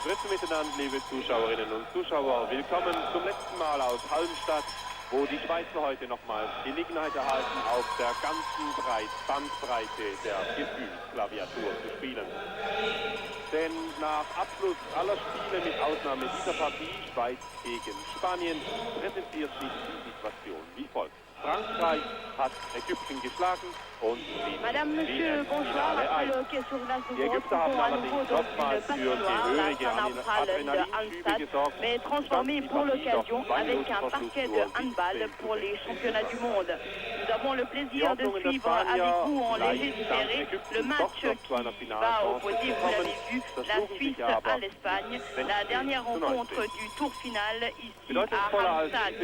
Grüße miteinander, liebe Zuschauerinnen und Zuschauer. Willkommen zum letzten Mal aus Halmstad, wo die Schweizer heute nochmals die Gelegenheit erhalten, auf der ganzen Bandbreite der Gefühlsklaviatur zu spielen. Denn nach Abschluss aller Spiele mit Ausnahme dieser Partie, Schweiz gegen Spanien, präsentiert sich die Situation wie folgt. Frankreich hat Ägypten geschlagen und Madame, Monsieur, bonsoir. Après le hockey sur glace, nous vous retrouvons à nouveau dans une patinoire, la salle de Halmstad, mais transformée pour l'occasion avec un parquet de handball pour les championnats du monde. Nous avons le plaisir de suivre avec vous en léger différé le match qui va opposer, vous l'avez vu, la Suisse à l'Espagne, la dernière rencontre du tour final ici à Halmstad.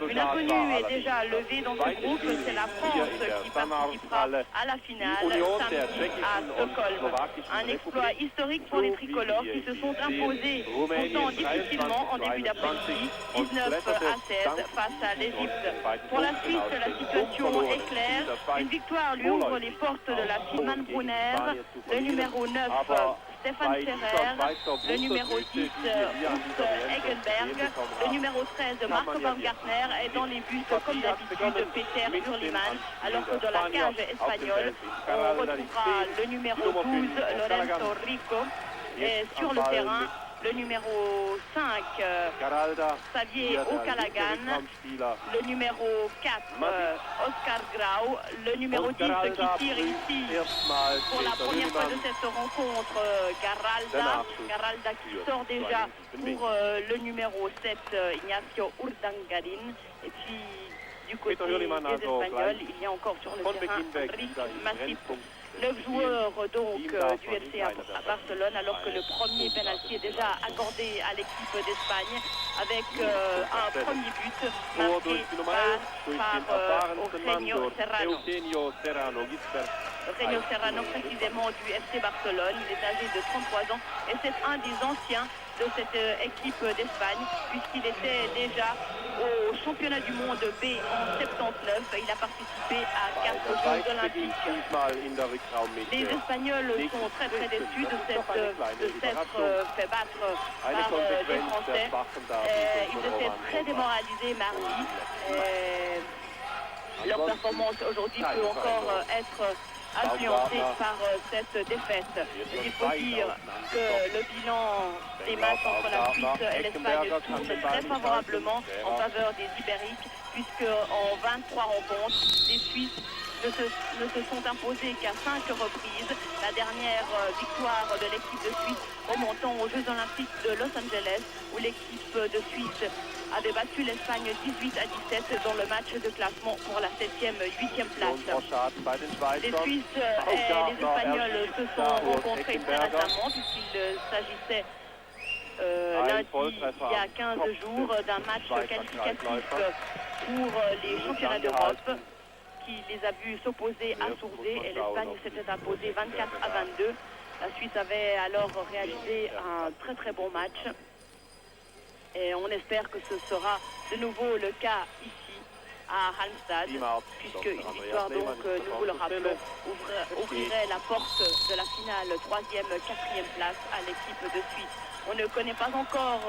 Une inconnue est déjà levée dans ce groupe, c'est la France qui participera à la finale samedi à Stockholm. Un exploit historique pour les tricolores qui se sont imposés pourtant difficilement en début d'après-midi, 19 à 16 face à l'Égypte. Pour la Suisse, la situation est claire. Une victoire lui ouvre les portes de la Silman Brunner, le numéro 9 Stefan Ferrer, le numéro 10 Urs Eggenberg, le numéro 13 Marco Baumgartner est dans les buts comme d'habitude Peter Hurlimann, alors que dans la cage espagnole on retrouvera le numéro 12 Lorenzo Rico et sur le terrain le numéro 5 Xavier O'Callaghan, le numéro 4 Oscar Grau, le numéro 10 qui tire ici pour la première fois de cette rencontre Garralda qui sort déjà pour le numéro 7 Ignacio Urdangarin, et puis du côté des Espagnols il y a encore sur le terrain Enric Masip. 9 joueurs donc du FC à Barcelone, alors que le premier penalty est déjà accordé à l'équipe d'Espagne avec un premier but marqué par Eugenio Serrano. Eugenio Serrano précisément du FC Barcelone, il est âgé de 33 ans et c'est un des anciens de cette équipe d'Espagne puisqu'il était déjà au championnat du monde B en 79. Il a participé à 4 Jeux olympiques. Les Espagnols sont très très déçus de s'être fait battre par les Français. Ils étaient très démoralisés mardi. Leur performance aujourd'hui peut encore être influencée par cette défaite. Il faut dire que le bilan des matchs entre la Suisse et l'Espagne tourne très favorablement en faveur des Ibériques, puisque en 23 rencontres, les Suisses ne se sont imposés qu'à 5 reprises. La dernière victoire de l'équipe de Suisse remontant aux Jeux Olympiques de Los Angeles, où l'équipe de Suisse avait battu l'Espagne 18 à 17 dans le match de classement pour la 7e, 8e place. Les Suisses et les Espagnols se sont rencontrés très récemment, puisqu'il s'agissait lundi, il y a 15 jours, d'un match qualificatif pour les championnats d'Europe qui les a vus s'opposer à Sourzé, et l'Espagne s'était imposée 24 à 22. La Suisse avait alors réalisé un très très bon match. Et on espère que ce sera de nouveau le cas ici à Halmstad, puisque une victoire donc, nous vous le rappelons, ouvrirait la porte de la finale 3e, 4e place à l'équipe de Suisse. On ne connaît pas encore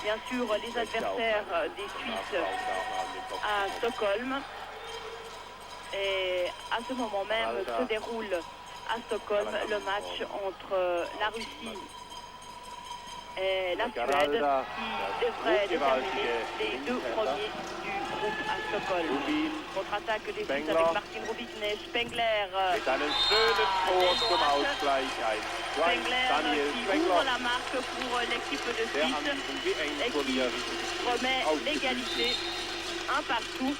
bien sûr les adversaires des Suisses à Stockholm. Et à ce moment même se déroule à Stockholm le match entre la Russie et la Suède qui devrait déterminer les 2 premiers du groupe à Stockholm. Contre-attaque des Suisses avec Martin Rubin et Spengler. Spengler qui ouvre la marque pour l'équipe de Suisse et qui remet l'égalité un partout.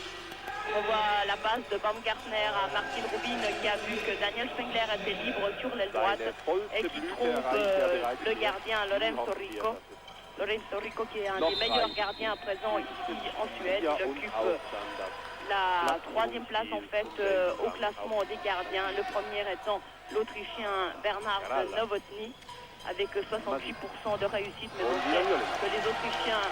On voit la passe de Baumgartner à Martin Rubin qui a vu que Daniel Spengler était libre sur l'aile droite et qui trompe le gardien Lorenzo Rico. Lorenzo Rico qui est un des meilleurs gardiens présents ici en Suède. Il occupe la 3e place en fait au classement des gardiens. Le premier étant l'Autrichien Bernard Novotny avec 68% de réussite, mais on sait que les Autrichiens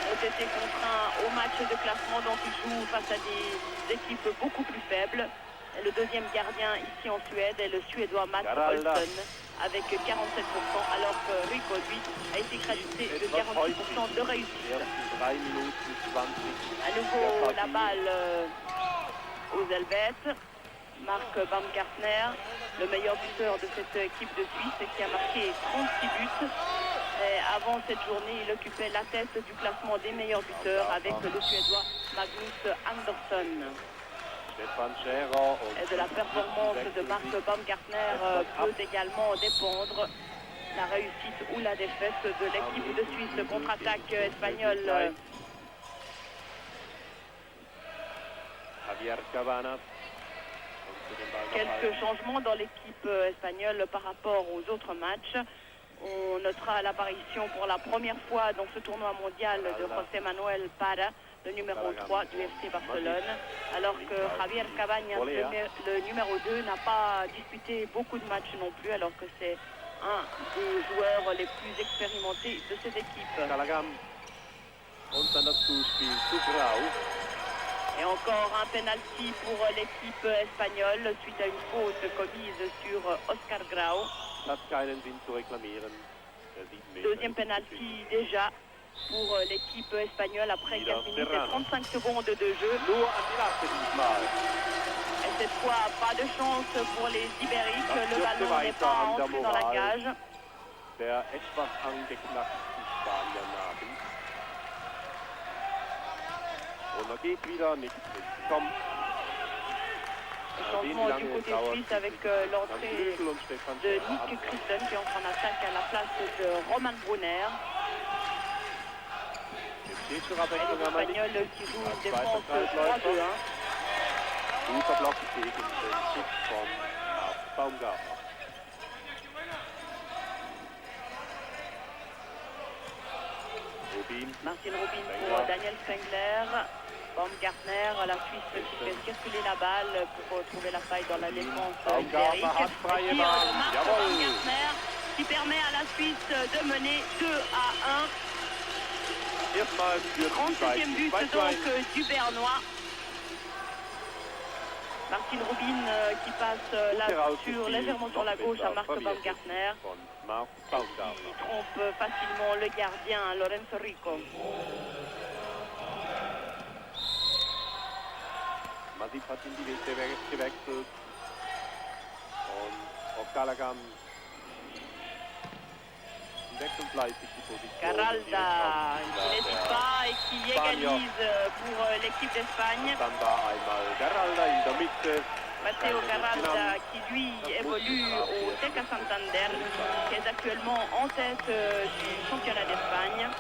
ont été contraints au match de classement, donc ils jouent face à des équipes beaucoup plus faibles. Et le deuxième gardien ici en Suède est le Suédois Mats Olsson, avec 47%, alors que Rico, lui, a été crédité de 46% de réussite. À nouveau, la balle aux Helvètes. Marc Baumgartner, le meilleur buteur de cette équipe de Suisse, qui a marqué 36 buts. Et avant cette journée, il occupait la tête du classement des meilleurs buteurs avec le Suédois Magnus Andersson. Et de la performance de Marc Baumgartner peut également dépendre la réussite ou la défaite de l'équipe de Suisse. Contre-attaque espagnole. Quelques changements dans l'équipe espagnole par rapport aux autres matchs. On notera l'apparition pour la première fois dans ce tournoi mondial de José Manuel Parra, le numéro 3 du FC Barcelone, alors que Javier Cabañas, le numéro 2, n'a pas disputé beaucoup de matchs non plus, alors que c'est un des joueurs les plus expérimentés de cette équipe. Et encore un penalty pour l'équipe espagnole suite à une faute commise sur Oscar Grau. Deuxième penalty déjà pour l'équipe espagnole après 4 minutes et 35 secondes de jeu. Et cette fois, pas de chance pour les Ibériques. Le ballon n'est pas entré dans la cage. Changement du côté suisse avec l'entrée de Nick Christen qui entre en attaque à la place de Roman Brunner. Et les Espagnols qui jouent une défense 3-2-1. Martin Rubin pour Daniel Spengler. Baumgartner, la Suisse qui fait circuler la balle pour trouver la faille dans la défense ibérique. Tir de Marc Baumgartner qui permet à la Suisse de mener 2-1. 37e but donc du Bernois. Martin Rubin qui passe légèrement sur la gauche à Marc Baumgartner. Qui trompe facilement le gardien Lorenzo Rico. Masip hat in die Mitte gewechselt und auf Callaghan wechselt fleißig die Position. Garalda qui n'hésite pas et qui égalise pour l'équipe d'Espagne. Garalda in der Mitte. Matteo Garalda qui lui évolue au Teca Santander, qui est actuellement en tête du championnat d'Espagne.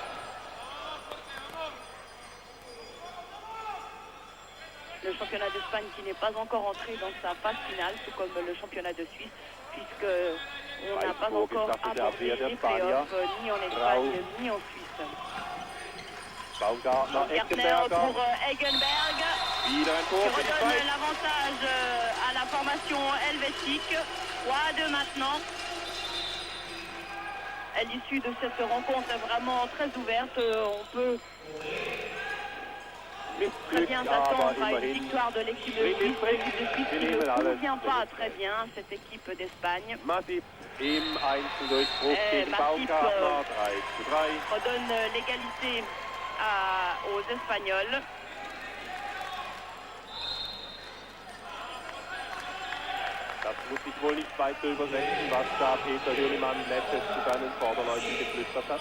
Le championnat d'Espagne qui n'est pas encore entré dans sa phase finale, tout comme le championnat de Suisse, puisque on n'a pas encore abordé les playoffs ni en Espagne ni en Suisse. Baumgartner pour Egenberg, qui redonne l'avantage à la formation helvétique. 3-2 maintenant. À l'issue de cette rencontre vraiment très ouverte, on peut très bien s'attendre à une victoire de l'équipe de Suisse. L'équipe de Suisse qui ne convient pas très bien cette équipe d'Espagne. Matip redonne l'égalité aux Espagnols. Das muss ich wohl nicht weiter übersetzen, was da Peter Hürlimann letztes zu seinen Vorderleuten geflüstert hat.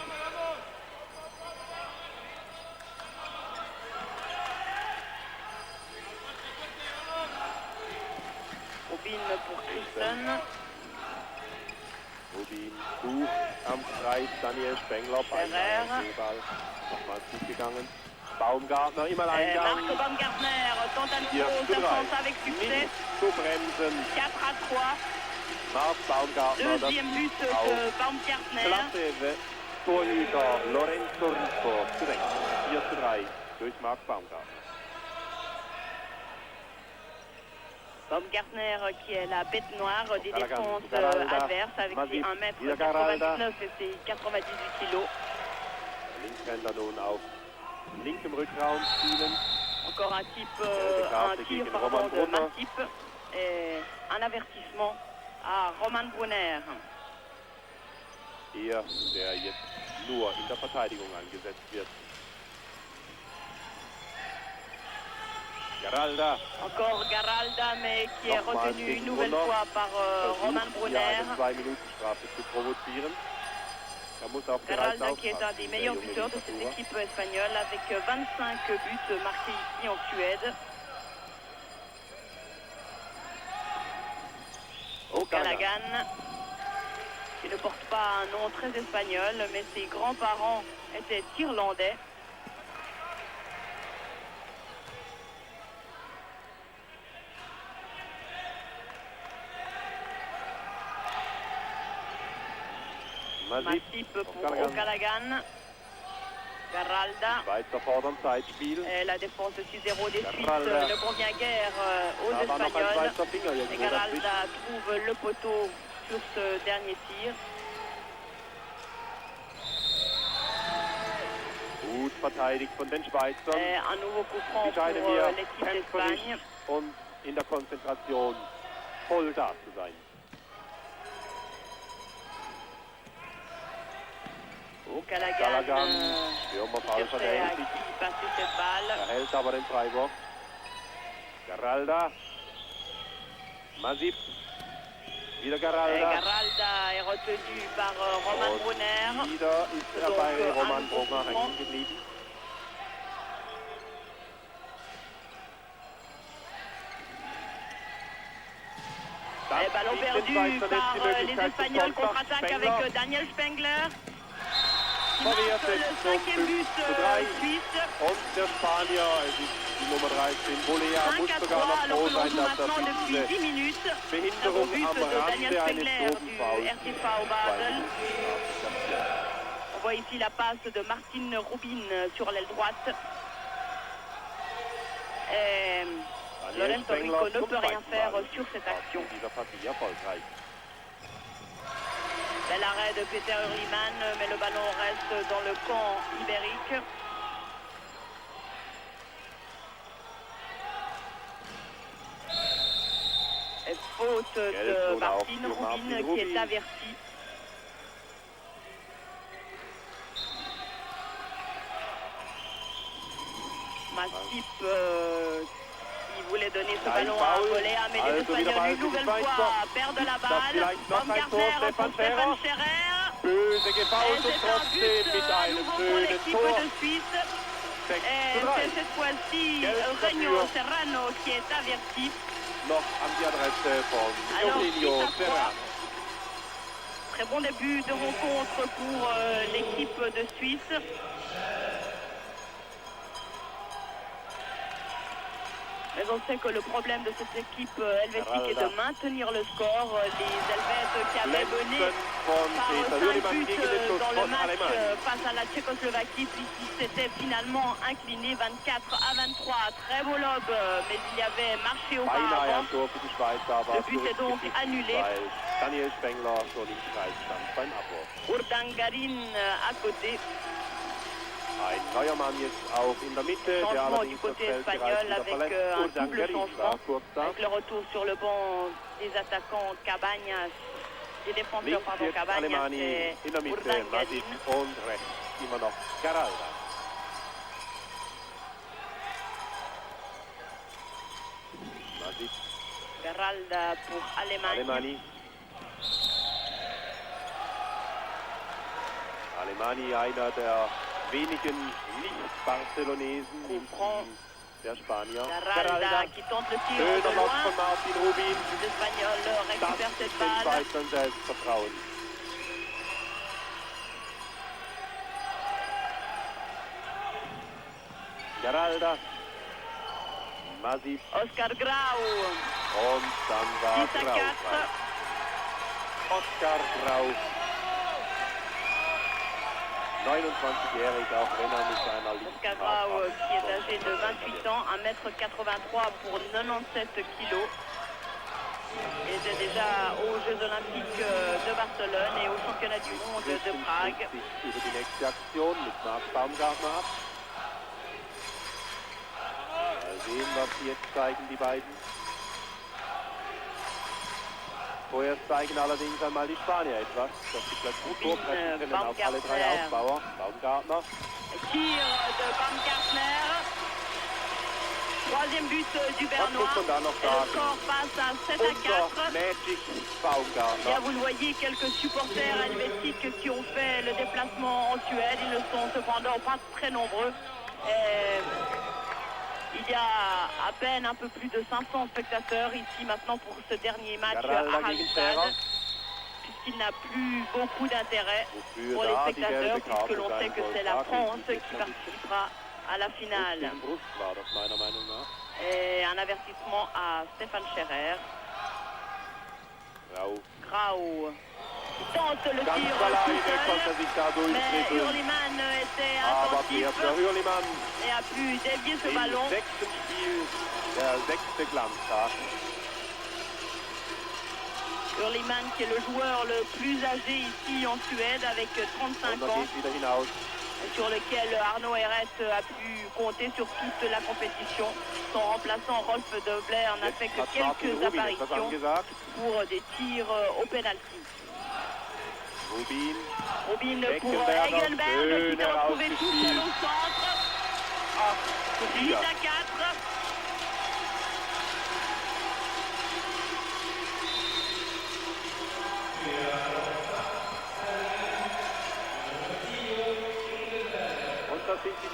Rubin pour Christen. Rubin sucht am Kreis Daniel Spengler. Ball nochmals gut gegangen. Baumgartner immer Eingang. Marc Baumgartner tente à nouveau sa chance avec succès. 4-3. Marc Baumgartner. Deuxième but de Baumgartner. Klasse Torhüter Lorenzo Rico. 4-3 durch Marc Baumgartner. Baumgartner qui est la bête noire des défenses adverses avec ses 1m99 et ses 98 kg. Linkshänder nun auf linkem Rückraum spielen. Encore un tir de Matip et un avertissement à Roman Brunner. Er, der jetzt nur in der Verteidigung eingesetzt wird. Garalda. Encore Garalda, mais qui est retenu une nouvelle fois par Roman Brunner. Eine 2-Minuten-Strafe zu provozieren. Garalda qui est un des meilleurs buteurs de cette équipe espagnole avec 25 buts marqués ici en Suède. O'Callaghan, qui ne porte pas un nom très espagnol, mais ses grands-parents étaient irlandais. Masip pour O'Callaghan. Garalda. Et la défense 6-0 des Suisses ne convient guère aux Espagnols. Et Garalda trouve le poteau sur ce dernier tir. Gut verteidigt von den Schweizern. Et un nouveau coup franc pour l'équipe d'Espagne. Und in der Konzentration voll da zu sein. O'Callaghan cherchait à qui passer cette balle. Hält aber den Freiburg. Garalda. Masip. Wieder Garalda. Garalda est retenu par Roman Brunner. Wieder ist er bei Roman Brunner hängen geblieben. Et ballon perdu par les Espagnols, contre-attaque avec Daniel Spengler. Qui marque le 5e but suisse. Und der Spanier, es ist die Nummer 13, Bolea, muss sogar noch froh sein, dass er diese Behinderung am Rande eines Dopenfouls On voit ici la passe de Martin Rubin sur l'aile droite. Et Lorenzo Rico ne peut rien faire sur cette action. Bel arrêt de Peter Hurlimann, mais le ballon reste dans le camp ibérique. Et faute de Martin Rubin qui est averti. Masip qui voulait donner ce ballon à Bolea, mais les Espagnols une nouvelle fois perdent la balle. Baumgartner pour Stefan Scherer. Böse gefault und trotzdem mit einem schönen Tor. De Suisse. Et c'est cette fois-ci Renaud Serrano qui est averti. Noch an die Adresse von Eugenio Serrano. Très bon début de rencontre pour l'équipe de Suisse. Mais on sait que le problème de cette équipe helvétique est de maintenir le score. Les Helvètes qui avaient mené par 5 buts dans le match face à la Tchécoslovaquie, puis qui s'étaient finalement inclinés 24-23. Très beau lob, mais il y avait marché auparavant. Le but est donc annulé. Daniel Spengler schon im Kreis stand beim Abwurf. Urdangarin à côté. Ein neuer Mann jetzt auch in der Mitte, der allerdings das Feld bereits wieder verlässt. Urdangarin war kurz da. Avec le retour sur le banc des attaquants Cabañas, des défenseurs pardon, Cabañas et in der Mitte, Masip und rechts immer noch Garalda. Masip. Garalda pour Allemagne. Allemagne, einer der wenigen Nicht-Barcelonesen im Team der Spanier. Garalda qui tente le tir de loin. Von Martin Rubin. Les Espagnols récupèrent cette balle. Das gibt den Schweizern Selbstvertrauen. Garalda. Masip. Oscar Grau. Und dann war Grau. Oscar Grau. 29-jährig, auch wenn er mit seiner linken Oscar Grau, qui est âgé de 28 ans, 1m83 pour 97 kilos. Il était déjà aux Jeux Olympiques de Barcelone et au Championnat du Monde de Prague. Über die nächste Aktion mit Marc Baumgartner ab. Mal sehen, was sie jetzt zeigen, die beiden. Vorerst zeigen allerdings einmal die Spanier etwas, dass sie plötzlich vorpreschen können auf alle drei Aufbauer. Baumgartner. Tir de Baumgartner. Troisième but du Bernois. Et le score passe à 7 à 4. Magic Baumgartner. Et vous le voyez, quelques supporters helvétiques qui ont fait le déplacement en Suède. Ils ne sont cependant pas très nombreux. Il y a à peine un peu plus de 500 spectateurs ici maintenant pour ce dernier match à Halmstad, puisqu'il n'a plus beaucoup d'intérêt pour les spectateurs, puisque l'on sait que c'est la France qui participera à la finale. Et un avertissement à Stefan Scherer. Grau tente le tir tout seul, mais Hurlimann était attentif et a pu dévier ce ballon. Hurlimann qui est le joueur le plus âgé ici en Suède avec 35 ans, sur lequel Arnaud Herret a pu compter sur toute la compétition. Son remplaçant Rolf Dobler n'a fait que quelques apparitions pour des tirs au penalty. Rubin pour Egenberg qui s'est retrouvé tout seul au centre. 8 à 4.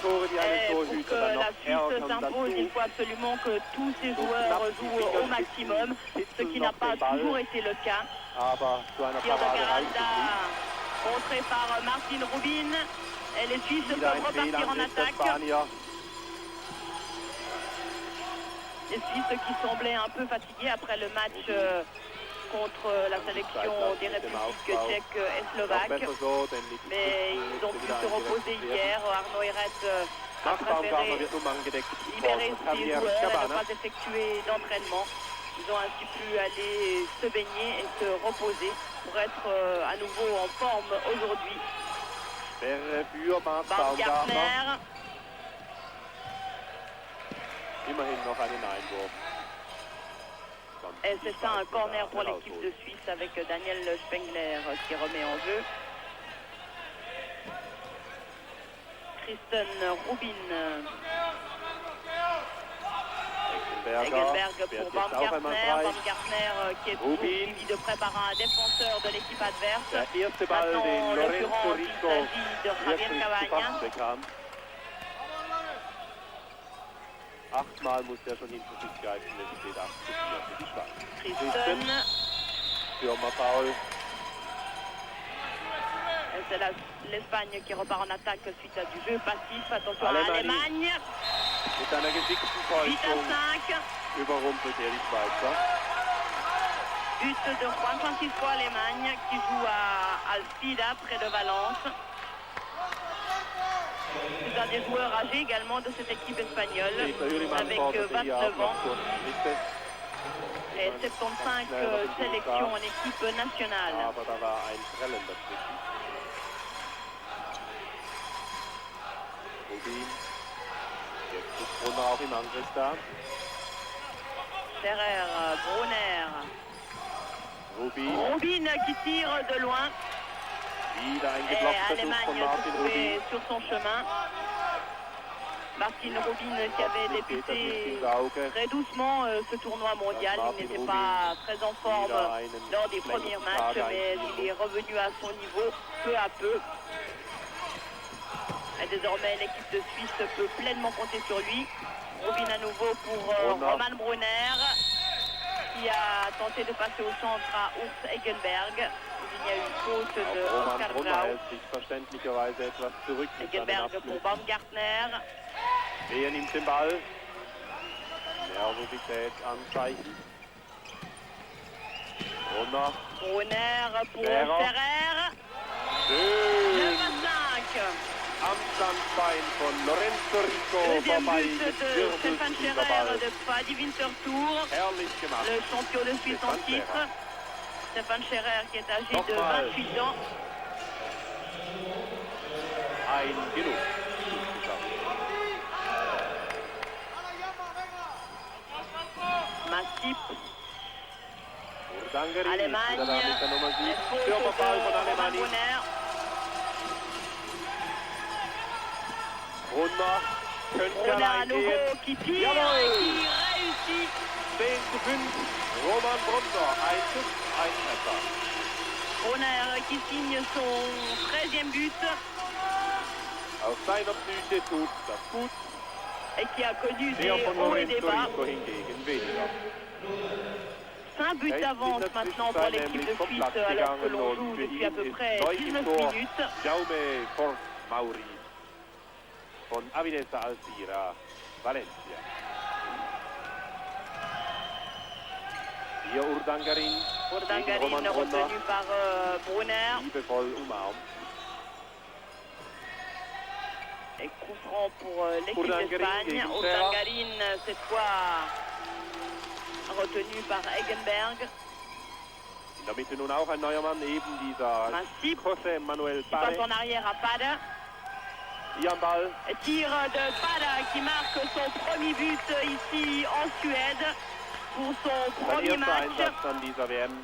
Et pour que la Suisse s'impose, il faut absolument que tous ces joueurs jouent au maximum, ce qui n'a pas toujours été le cas. Tir de Garalda, contré par Martin Rubin. Et les Suisses peuvent repartir en attaque. Les Suisses qui semblaient un peu fatigués après le match contre la sélection des Républiques tchèques et slovaques. Mais ils ont pu se reposer hier. Arnaud Herret a préféré libérer ses joueurs et ne pas effectuer d'entraînement. Ils ont ainsi pu aller se baigner et se reposer pour être à nouveau en forme aujourd'hui. Baumgartner. Et c'est ça, un corner pour l'équipe de Suisse avec Daniel Spengler qui remet en jeu. Kristen Rubin. Egenberg pour Baumgartner. Baumgartner qui est suivi de près par un défenseur de l'équipe adverse. Maintenant, en l'occurrence, il s'agit de Javier Cavagna. 8-mal muss er schon hinter sich greifen, wenn es steht 8-4 für die Schweiz. Kristen. Stürmerfoul. C'est l'Espagne qui repart en attaque suite à du jeu passif. Attention à l'Allemagne. Mit einer geschickten Täuschung überrumpelt er die Schweizer. But de Juan Francisco Allemagne qui joue à Alcida près de Valence. C'est un des joueurs âgés également de cette équipe espagnole, avec 29 ans et 75 sélections en équipe nationale. Ferrer, Brunner. Rubin qui tire de loin. Et Allemagne se trouvait sur son chemin. Martin Rubin qui avait débuté très doucement ce tournoi mondial. Il n'était pas très en forme lors des premiers matchs, mais il est revenu à son niveau peu à peu. Et désormais, l'équipe de Suisse peut pleinement compter sur lui. Rubin à nouveau pour Roman Brunner, qui a tenté de passer au centre à Urs Egenberg. Il y a eu une faute de Oscar Grau. Egenberg pour Baumgartner. Er nimmt den Ball. Nervosität anzeichen. Brunner pour Ferrer. 9 à 5. Am Standbein von Lorenzo Rico deuxième vorbei. But de Stefan Scherer de Paddy Winterthur, le champion de Suisse en titre. Stefan Scherer qui est âgé de 28 ans. Ein Genug. Masip. Allemagne, Stürmerball von Alemanni. Brunner könnte allein gehen. Qui tire et qui réussit. 10:5. Roman Brunner, ein Schuss, ein Treffer. Brunner qui signe son 13e but. Auf seiner Psyche tut das gut. Et qui a connu des Der von hauts et des Lorenzo bas. Rico hingegen weniger. 5 buts d'avance maintenant pour l'équipe de Suisse alors que l'on joue depuis à peu près 19 minutes. Jaume Fort Mauri von Avinesa Alcira, Valencia. Hier Urdangarin. Urdangarin retenu par Brunner. Liebevoll umarmt. Et coup franc pour l'équipe d'Espagne. Urdangarin cette fois retenu par Eggenberg. In der Mitte nun auch ein neuer Mann, eben dieser José Manuel Pare. Passe en arrière à Pada. Hier am Ball. Tir de Pada qui marque son premier but ici en Suède pour son premier match. Einsatz an dieser WM.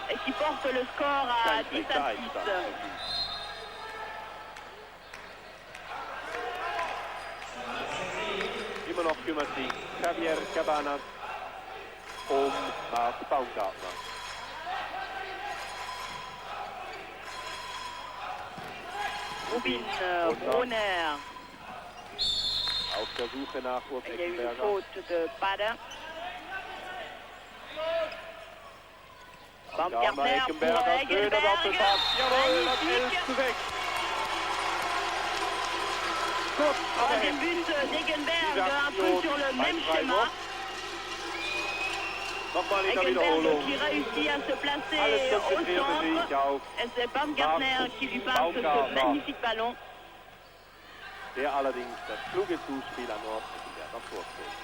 Et qui porte le score à 10-6. Immer noch kümmert sich Javier Cabanas um Marc Baumgartner. Rubin Brunner. Auf der Suche nach Urs Il y a eu une Eckenberger. faute de Pada. Baumgartner pour Eggenberg. Jawohl, das Magnifique. 11:6. Troisième but d'Eggenberg, un peu sur le même schéma. Nochmal in der Eggenberg Wiederholung. qui réussit à se placer Alles au konzentrierte sich centre. auf Et c'est Baumgartner qui lui passe ce magnifique ballon. der allerdings das kluge Zuspiel an Urs Eckenberger vorstellt.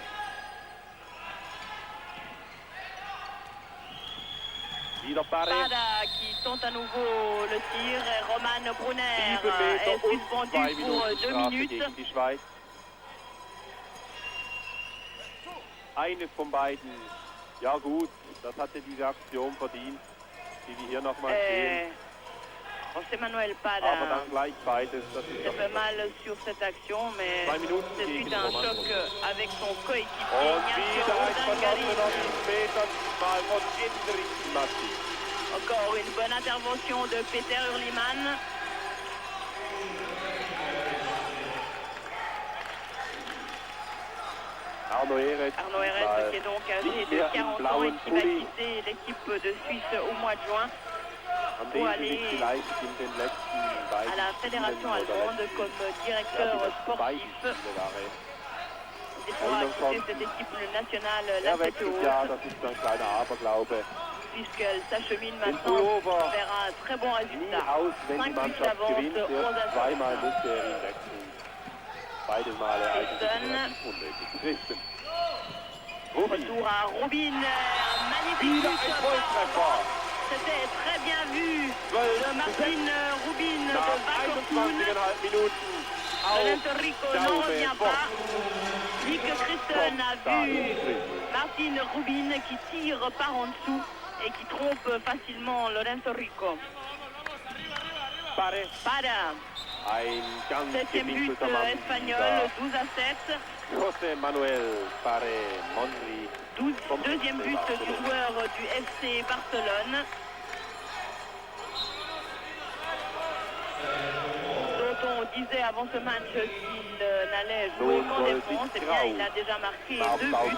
Wieder Pare. Pada qui tente à nouveau le tir. Et Roman Brunner 7 Meter est und suspendu 2 pour Minuten 2 Strafe minutes. gegen die Schweiz. Eines von beiden, ja gut, das hatte diese Aktion verdient, die wir hier nochmal sehen. José Manuel Aber Pada dann gleich beides, das ist se doch fait mal sur cette action, mais 2 Minuten c'est gegen suite à un Roman choc Brunner. avec son coéquipier Und Ignacio wieder ein Urdangarin. verlassener Meter, mal von Endrich Matti. Encore une bonne intervention de Peter Hurlimann. Arnaud Ehret qui est donc âgé de 40 ans et qui va quitter l'équipe de Suisse au mois de juin pour aller à la fédération allemande comme directeur sportif. Il pourra quitter cette équipe nationale la tête haute, puisqu'elle s'achemine maintenant vers un très bon résultat. 5 buts d'avance, 11-6. Christen. Retour à Rubin, magnifique but. C'était très bien vu de Martin Rubin de Wackerpool. Lorenzo Rico n'en revient pas. Nick Christen a vu Martin Rubin qui tire par en dessous et qui trompe facilement Lorenzo Rico. Pada. Septième but espagnol, 12-7. José Manuel Pare Mondri. Deuxième but du joueur du FC Barcelone. Dont on disait avant ce match qu'il n'allait jouer qu'en défense. Eh bien, il a déjà marqué 2 buts.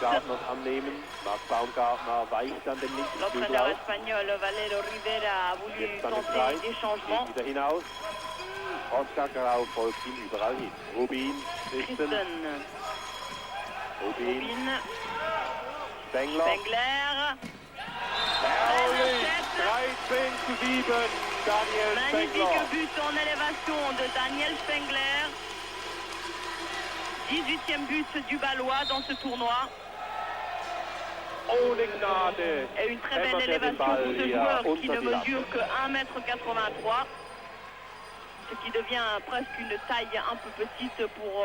L'entraîneur espagnol Valero Rivera a voulu tenter des changements. Oscar Grau folgt ihm überall hin. Rubin, Christen, Rubin, Spengler. Herrlich, 13:7, Daniel Spengler. Magnifique but en élévation de Daniel Spengler. 18e but du Balois dans ce tournoi. Ohne Gnade. Et une très belle élévation pour ce joueur qui ne mesure que 1,83 m. Ce qui devient presque une taille un peu petite pour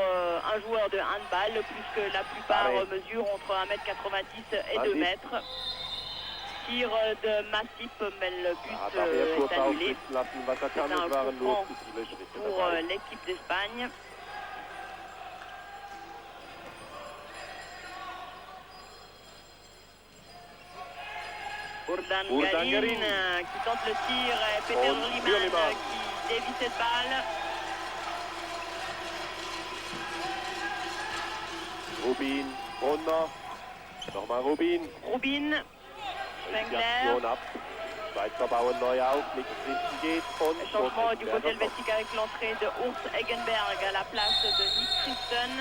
un joueur de handball, puisque la plupart mesurent entre 1,90 m et 2 m. tir de Massip, mais le but est annulé. C'est un coup franc pour l'équipe d'Espagne. Urdangarin qui tente le tir, Peter Liman qui dévie cette balle. Rubin, Brunner, nochmal Rubin. Rubin, Spengler. Schweizer bauen neu auf, nichts hinten geht und changement du côté helvétique avec l'entrée de Urs Eggenberg à la place de Nick Christen.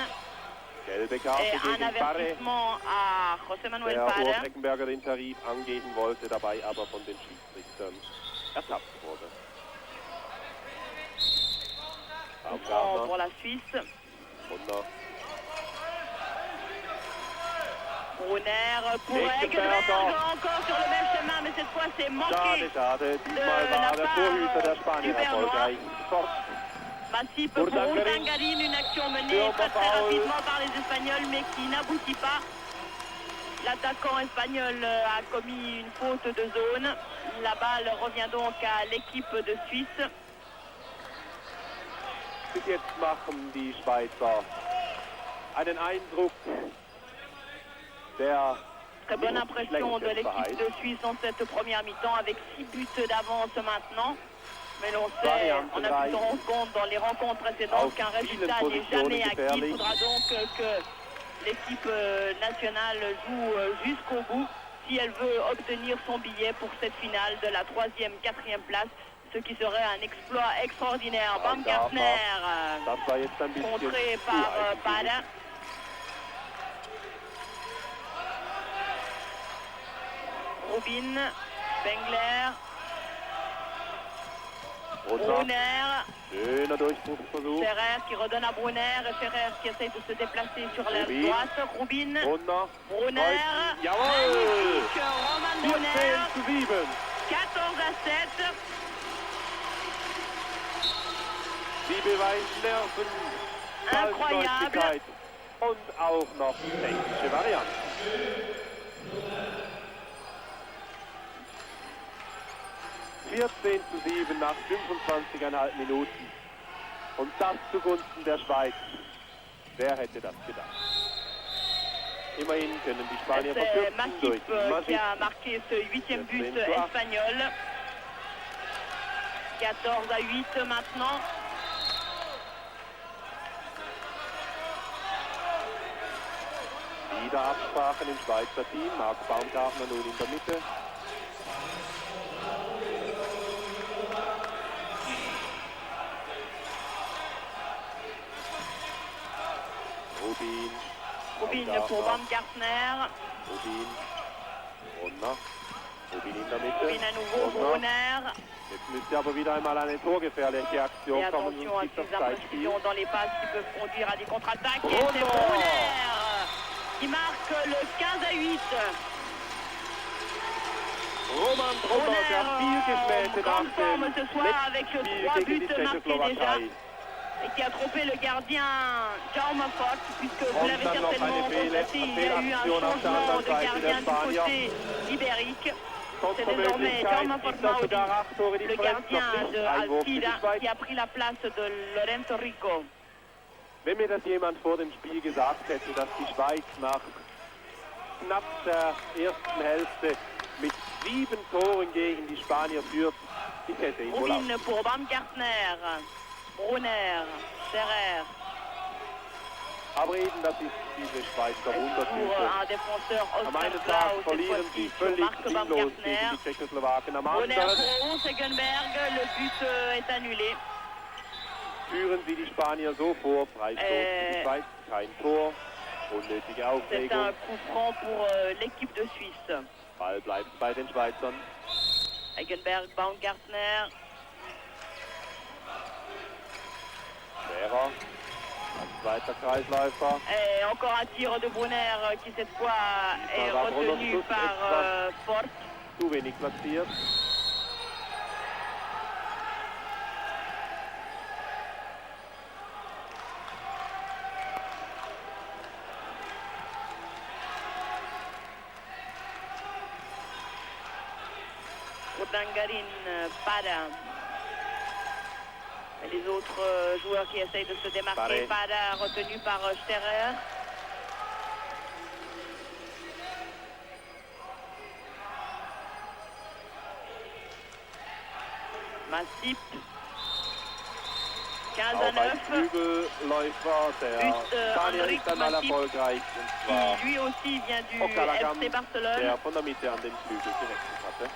Gelbe Karte Et un gegen Parre, avertissement à José Manuel der Parre. Urs Eggenberger den Tarif angehen wollte, dabei aber von den Schiedsrichtern ertappt wurde. Bon pour la Suisse. Brunner. Brunner pour Eggenberg, encore sur le même chemin, mais cette fois c'est manqué. Schade, diesmal war der Torhüter der Spanier erfolgreich. Massip pour Urdangarin, une action menée très rapidement par les Espagnols, mais qui n'aboutit pas. L'attaquant espagnol a commis une faute de zone. La balle revient donc à l'équipe de Suisse. Jetzt machen die Schweizer einen Eindruck. Très bonne impression de l'équipe de Suisse en cette première mi-temps avec 6 buts d'avance maintenant. Mais l'on sait, on a pu se rendre compte dans les rencontres précédentes qu'un résultat n'est jamais acquis. Il faudra donc que l'équipe nationale joue jusqu'au bout si elle veut obtenir son billet pour cette finale de la 3e, 4e place, ce qui serait un exploit extraordinaire. Baumgartner, contré par Parra. Rubin, Spengler, Brunner, Ferrer qui redonne à Brunner, et Ferrer qui essaye de se déplacer sur la droite, Rubin, Brunner, magnifique, Roman Brunner, 14-7. Incroyable. Und auch noch technische Variante. (14:7) nach 25,5 Minuten. Und das zugunsten der Schweiz. Wer hätte das gedacht? Immerhin können die Spanier verkürzen durch Massip qui a marqué ce 8e but espagnol. 14-8 maintenant. Wieder Absprachen im Schweizer Team. Marc Baumgartner nun in der Mitte. Rubin pour Baumgartner. Rubin. Brunner. Rubin in der Mitte. Rubin à nouveau, Brunner. Jetzt müsste aber wieder einmal eine torgefährliche Aktion kommen. Et attention à ces imprécisions dans les passes qui peuvent conduire à des contre-attaques. Et c'est Brunner qui marque le 15-8. Roman Brunner, der viel geschmähte nach dem ce soir avec 3 buts marqués déjà. Et qui a trompé le gardien Jaume Fort, puisque vous l'avez certainement constaté, il y a eu un changement de gardien du côté ibérique. C'est désormais Jaume Fort-Mauri, le gardien de Altida, qui a pris la place de Lorenzo Rico. Wenn mir das jemand vor dem Spiel gesagt hätte, dass die Schweiz nach knapp der ersten Hälfte mit 7 Toren gegen die Spanier führt, ich hätte ihn wohl Rubin pour Baumgartner, Brunner, Ferrer. Aber eben, das ist diese Schweizer Wundertüte. Un défenseur Am einen Oscar Tag Klaus, verlieren cette sie fois-ci sur völlig Marc sinnlos Baumgartner. gegen die Tschechoslowaken. Am Brunner anderen pour Urs Eggenberg, le but est annulé. führen sie die Spanier so vor, Freistoß für die Schweiz, kein Tor, unnötige C'est Aufregung. un coup franc pour l'équipe de Suisse. Ball bleibt bei den Schweizern. Eggenberg, Baumgartner. Scherer, als zweiter Kreisläufer. Et encore un tir de Brunner qui cette fois est retenu par Fort. Zu wenig platziert. Urdangarin, Pada. Et les autres joueurs qui essayent de se démarquer. Pada retenu par Sterer. Masip. 15 à 9. Andrik Masip, qui lui aussi vient du FC Barcelone. Der von der Mitte an den Flügel gewechselt hatte.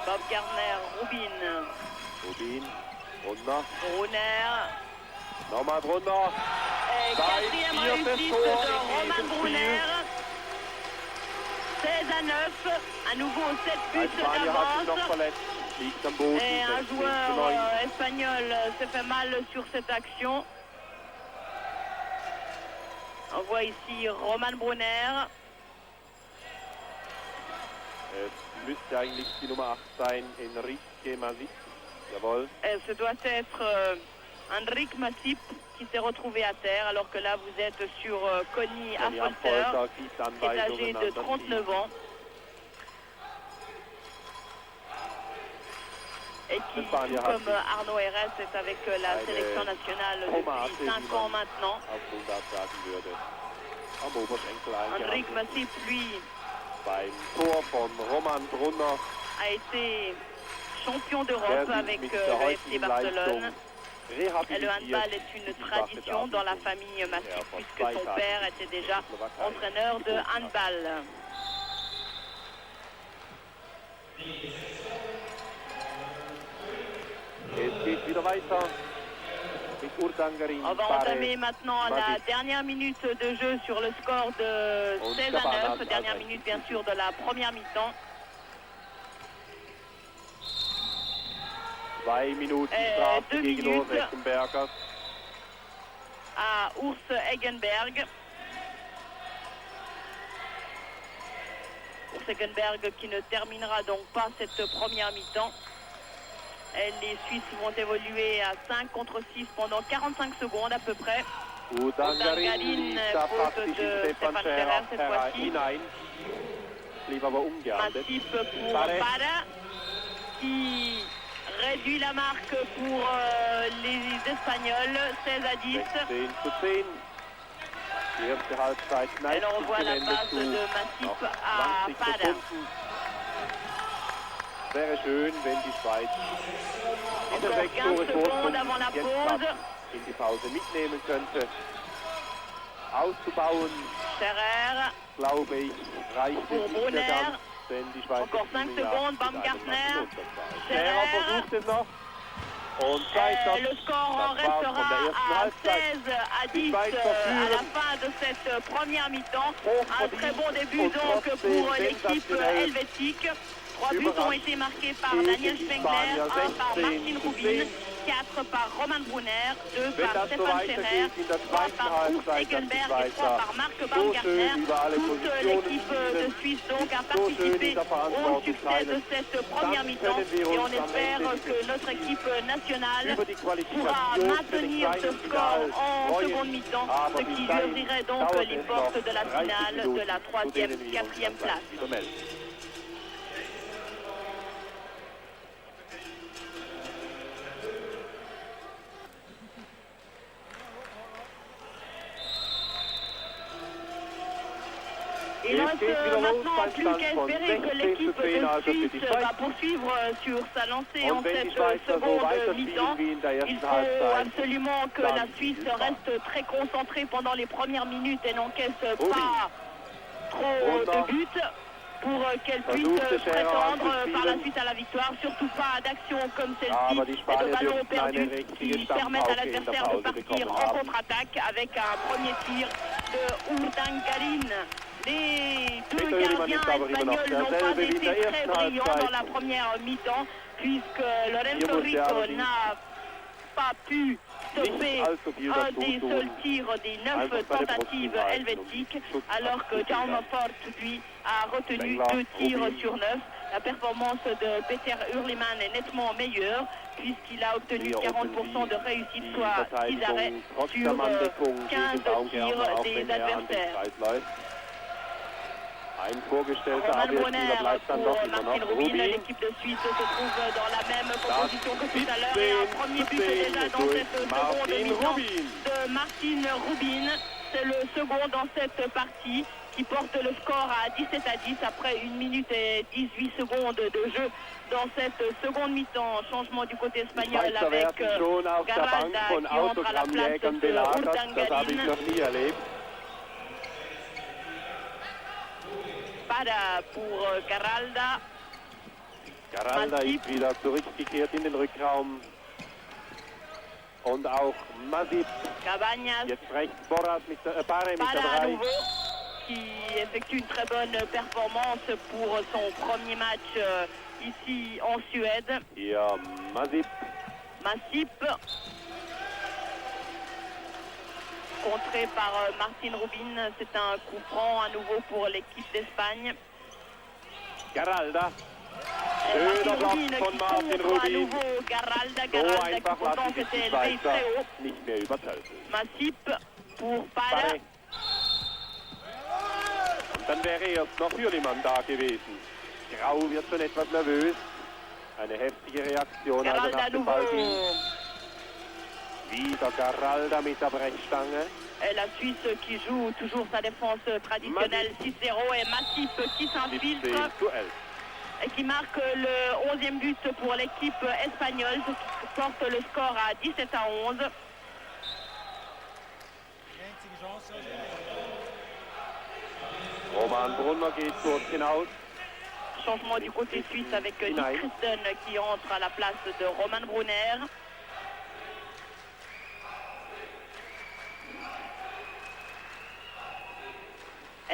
Bob Gardner, Rubin. Brunner. Brunner. Nochmal Brunner. Quatrième réussite de Roman Brunner. 16 à 9. À nouveau 7 buts d'avance. Et un joueur espagnol s'est fait mal sur cette action. On voit ici Roman Brunner. Es müsste eigentlich die Nummer 8 sein, Enrique Masip. Jawohl. Ce doit être Enrique Masip qui s'est retrouvé à terre, alors que là vous êtes sur Conny Affolter, qui est âgé de 39 ans. Et qui, tout comme Arnaud Heres, est avec la sélection nationale depuis 5 ans maintenant. Enrique Masip, lui, a été champion d'Europe avec le FC Barcelone. Et le handball est une tradition dans la famille Masip, puisque son père était déjà entraîneur de handball. On va entamer maintenant la dernière minute de jeu sur le score de 16 à 9. Dernière minute bien sûr de la première mi-temps. 2 minutes Strafe gegen Urs Eggenberger. À Urs Eggenberg. Urs Eggenberg qui ne terminera donc pas cette première mi-temps. Et les Suisses vont évoluer à 5 contre 6 pendant 45 secondes à peu près. Urdangarin, faute de Stefan Scherer cette fois-ci. Masip pour Pada, qui réduit la marque pour les Espagnols, 16 à 10. Et on revoit la passe de Masip à Pada. Wäre schön, wenn die Schweiz diese 6 Tore Vorsprung jetzt in die Pause mitnehmen könnte. Auszubauen, glaube ich, reicht es nicht mehr ganz, denn die Schweiz encore 5 secondes, Baumgartner. Scherer versucht es noch. Und le score restera à 16 à 10 à la fin de cette première mi-temps. Un très bon début donc pour l'équipe helvétique. 3 buts ont été marqués par Daniel Spengler, 1 par Martin Rubin, 4 par Roman Brunner, 2 par Stefan Scherer, 3 par Urs Eggenberg et 3 par Marc Baumgartner. Toute l'équipe de Suisse donc a participé au succès de cette première mi-temps et on espère que notre équipe nationale pourra maintenir ce score en seconde mi-temps, ce qui lui ouvrirait donc les portes de la finale de la 3e, 4e place. Il reste maintenant plus qu'à espérer que l'équipe de Suisse va poursuivre sur sa lancée en cette seconde mi-temps. Il faut absolument que la Suisse reste très concentrée pendant les premières minutes et n'encaisse pas trop de buts pour qu'elle puisse prétendre par la suite à la victoire. Surtout pas d'actions comme celle-ci et de ballons perdus qui permettent à l'adversaire de partir en contre-attaque avec un premier tir de Urdangarin. Les deux gardiens espagnols n'ont pas été très brillants dans la première mi-temps, puisque Lorenzo Rico n'a pas pu stopper un des seuls tirs des 9 tentatives helvétiques, alors que Jaume Fort, lui, a retenu 2 tirs sur 9. La performance de Peter Hürlimann est nettement meilleure puisqu'il a obtenu 40% de réussite, soit 10 arrêts sur 15 tirs des adversaires. Roman Brunner pour Martin Rubin. L'équipe de Suisse se trouve dans la même composition que tout à l'heure et un premier but déjà dans cette seconde mi-temps de Martin Rubin. C'est le second dans cette partie qui porte le score à 17-10 après 1 minute et 18 secondes de jeu dans cette seconde mi-temps. Changement du côté espagnol avec Garralda qui entre à la place de Urdangarin. Pada pour Garralda. Garralda ist wieder zurückgekehrt in den Rückraum. Und auch Masip. Cabañas. Jetzt rechts Barre mit der Bereich. Qui effectue une très bonne performance pour son premier match ici en Suède. Hier Masip. Masip. Contré par Martin Rubin, c'est un coup franc à nouveau pour l'équipe d'Espagne. Garralda. Martin Rubin qui contre à nouveau Garralda. Garralda qui pourtant s'était élevé très haut. Masip pour Pada. Und dann wäre erst noch Hürlimann da gewesen. Grau wird schon etwas nervös. Eine heftige Reaktion also nach dem Ball ging. Wieder Garralda mit der Brechstange. Et la Suisse qui joue toujours sa défense traditionnelle 6-0 et Masip qui s'infiltre et qui marque le 11e but pour l'équipe espagnole, ce qui porte le score à 17-11. Roman Brunner geht kurz hinaus. Changement du côté suisse avec Nick Christen qui entre à la place de Roman Brunner.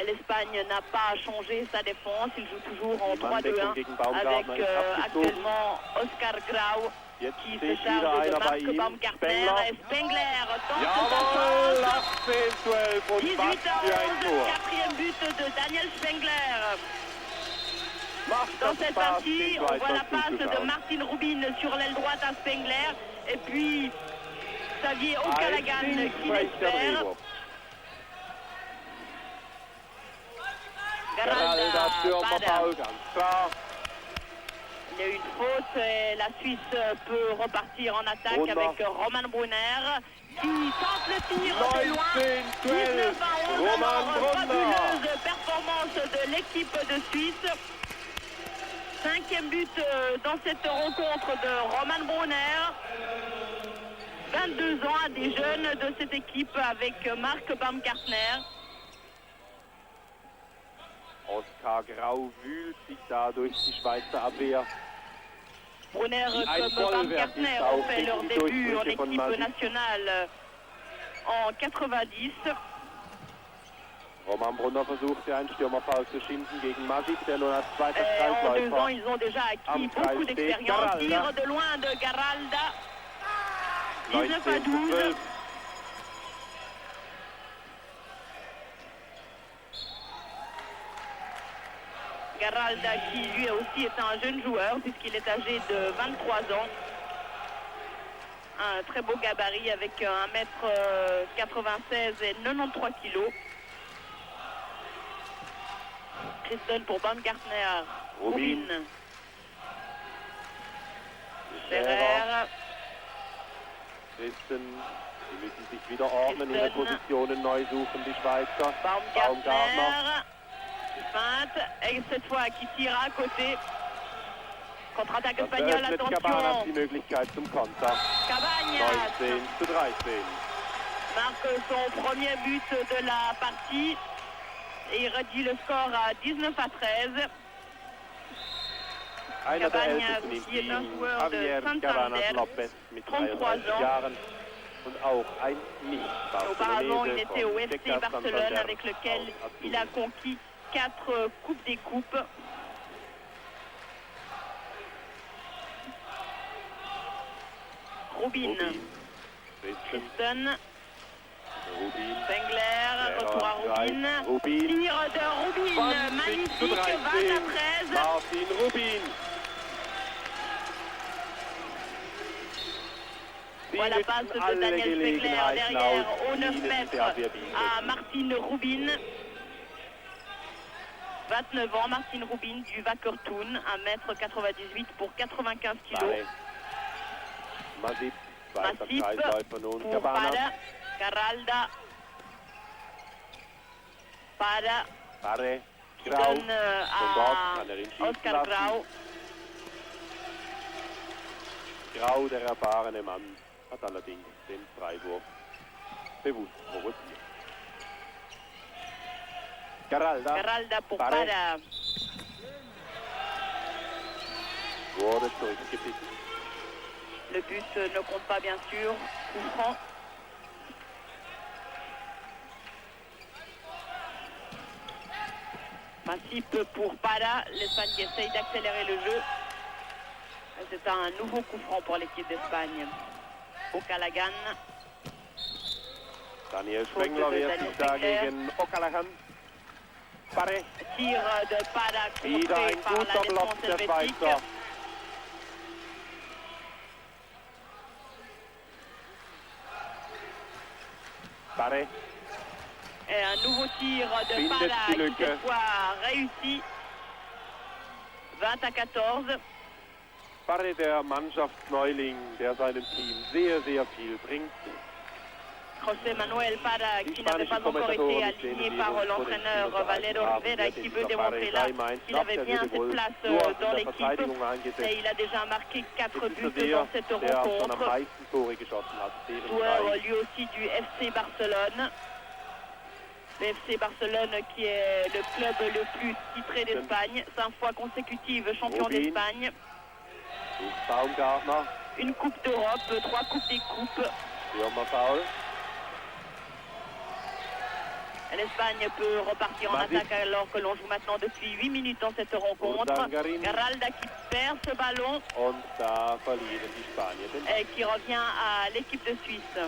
L'Espagne n'a pas changé sa défense, il joue toujours en 3-2-1 avec actuellement Oscar Grau qui se charge de Marc Baumgartner et Spengler tente sa chance. 18-11, quatrième but de Daniel Spengler. Dans cette partie, on voit la passe de Martin Rubin sur l'aile droite à Spengler et puis Xavier O'Callaghan qui l'espère. Garralda, Pada. Il y a eu une faute et la Suisse peut repartir en attaque avec Roman Brunner qui tente le tir de loin. 19-11, fabuleuse performance de l'équipe de Suisse. 5e but dans cette rencontre de Roman Brunner. 22 ans à des jeunes de cette équipe avec Marc Baumgartner. Oscar Grau wühlt sich da durch die Schweizer Abwehr. Brunner comme Baumgartner ont fait leur début en équipe nationale en 90. Roman Brunner versuchte einen Stürmerfall zu schinden gegen Masip, der nun als zweiter En 2 ans, ils ont déjà acquis beaucoup d'expérience. Tir de loin de Garralda. 19-12. Garralda qui lui aussi est un jeune joueur puisqu'il est âgé de 23 ans. Un très beau gabarit avec 1m96 et 93 kg. Christen pour Baumgartner. Rubin. Scherer. Christen, die müssen sich wieder ordnen, ihre Positionen neu suchen, die Schweizer. Baumgartner. Qui feinte, et cette fois qui tire à côté. Contre-attaque espagnole, attention. Cabañas die Möglichkeit zum Konter. Cabañas 19-13. marque son premier but de la partie et il réduit le score à 19-13. Cabañas qui est un joueur de Santander, 33 ans. Und auch ein Auparavant, il était au FC Barcelone avec lequel il a conquis 4 Coupes des Coupes. Rubin, Christen, Spengler, retour à Rubin. Tir de Rubin, magnifique, 20-13. Martin Rubin. Voilà la passe de Daniel Spengler derrière au 9 mètres à Martin Rubin. 29 ans, Martin Rubin du Wackertoon, 1m98 pour 95 kg. Masip pour Pada, Garalda, Pada, qui donne à Oscar Grau. Grau, der erfahrene Mann, hat allerdings den Freiwurf bewusst provoziert. Garalda pour Pada. Wurde zurückgepickt. Le but ne compte pas bien sûr, coup franc. Masip pour Pada, l'Espagne qui essaye d'accélérer le jeu. C'est un nouveau coup franc pour l'équipe d'Espagne. O'Callaghan. Daniel Spengler wehrt sich da gegen O'Callaghan. Barre. Tir de Pada Wieder contré ein par la guter Block défense der helvétique. Schweizer. Barre. Et un nouveau tir de Findet Pada die qui Lücke. cette fois réussi. 20-14. Barre, der Mannschaftsneuling, der seinem Team sehr, sehr viel bringt. José Manuel Pada qui n'avait pas encore été aligné par l'entraîneur Valero Rivera qui veut démontrer là qu'il avait bien cette place dans l'équipe. Et il a déjà marqué 4 buts dans cette rencontre. Joueur lui aussi du FC Barcelone. Le FC Barcelone qui est le club le plus titré d'Espagne, 5 fois consécutive champion d'Espagne. Une coupe d'Europe, 3 coupes des coupes. L'Espagne peut repartir en attaque alors que l'on joue maintenant depuis 8 minutes dans cette rencontre. Garalda qui perd ce ballon et qui revient à l'équipe de Suisse.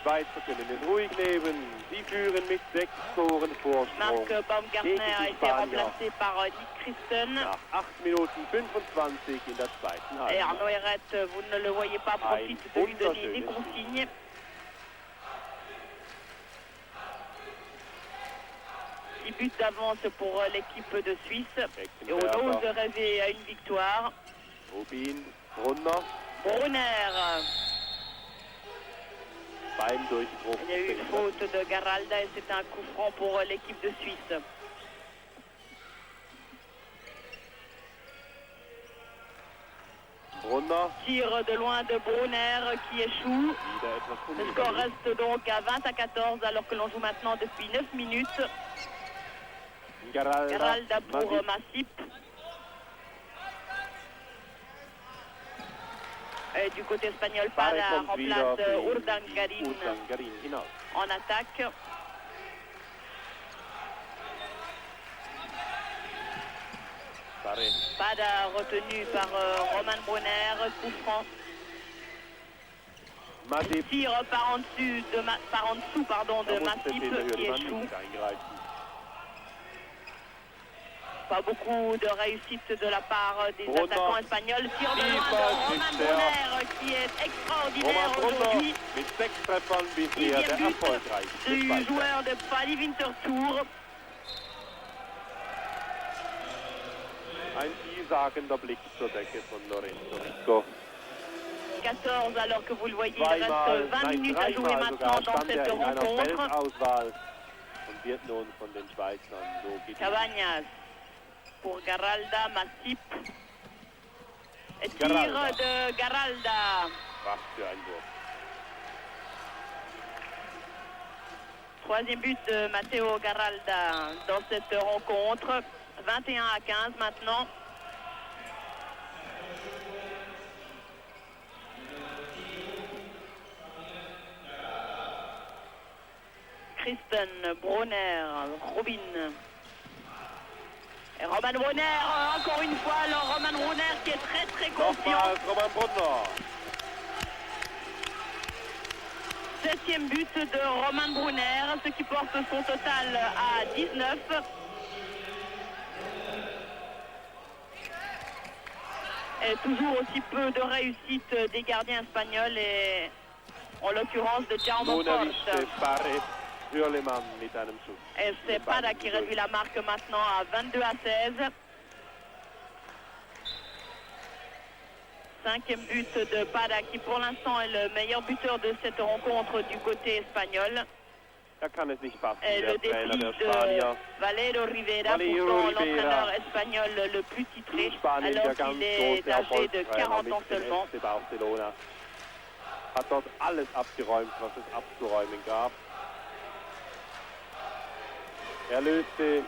Schweizer können es ruhig nehmen. Sie führen mit 6 Toren Vorsprung. Marc Baumgartner a été remplacé par Nick Christen. Nach 8 Minuten 25 in der zweiten Et Halbzeit. Arnaud Herret, vous ne le voyez pas, profite de lui donner des consignes. But d'avance pour l'équipe de Suisse. Et on ose rêver à une victoire. Rubin, Brunner. Brunner. Beim Durchbruch. Il y a eu une faute de Garalda et c'est un coup franc pour l'équipe de Suisse. Brunner. Tir de loin de Brunner qui échoue. Le score reste donc à 20-14 alors que l'on joue maintenant depuis 9 minutes. Garalda pour Masip. Et du côté espagnol, Pada remplace Urdangarin en attaque. Pada retenu par Roman Brunner, coup franc. Tir par en dessous de Masip qui échoue. Pas beaucoup de réussite de la part des attaquants espagnols. Tir de loin de Roman Brunner qui est extraordinaire aujourd'hui. 10e but du joueur de Pali Winterthur. Ein vielsagender Blick zur Decke von Lorenzo Rico. 14 alors que vous le voyez, il reste 20 minutes à jouer maintenant dans cette rencontre. Cabañas pour Garalda, Masip. Et tir de Garalda. Troisième but de Matteo Garalda dans cette rencontre. 21-15 maintenant. Christen, Brunner, Rubin. Et Roman Brunner, encore une fois, alors Roman Brunner qui est très confiant. 7e but de Roman Brunner, ce qui porte son total à 19. Et toujours aussi peu de réussite des gardiens espagnols et en l'occurrence de Jaume Forst. Et c'est Pada qui réduit la marque maintenant à 22-16. 5e but de Pada qui pour l'instant est le meilleur buteur de cette rencontre du côté espagnol. Et le défi de Valero Rivera, pourtant l'entraîneur espagnol le plus titré, alors qu'il est âgé de 40 ans seulement. Hat dort alles abgeräumt, was es abzuräumen gab. Löste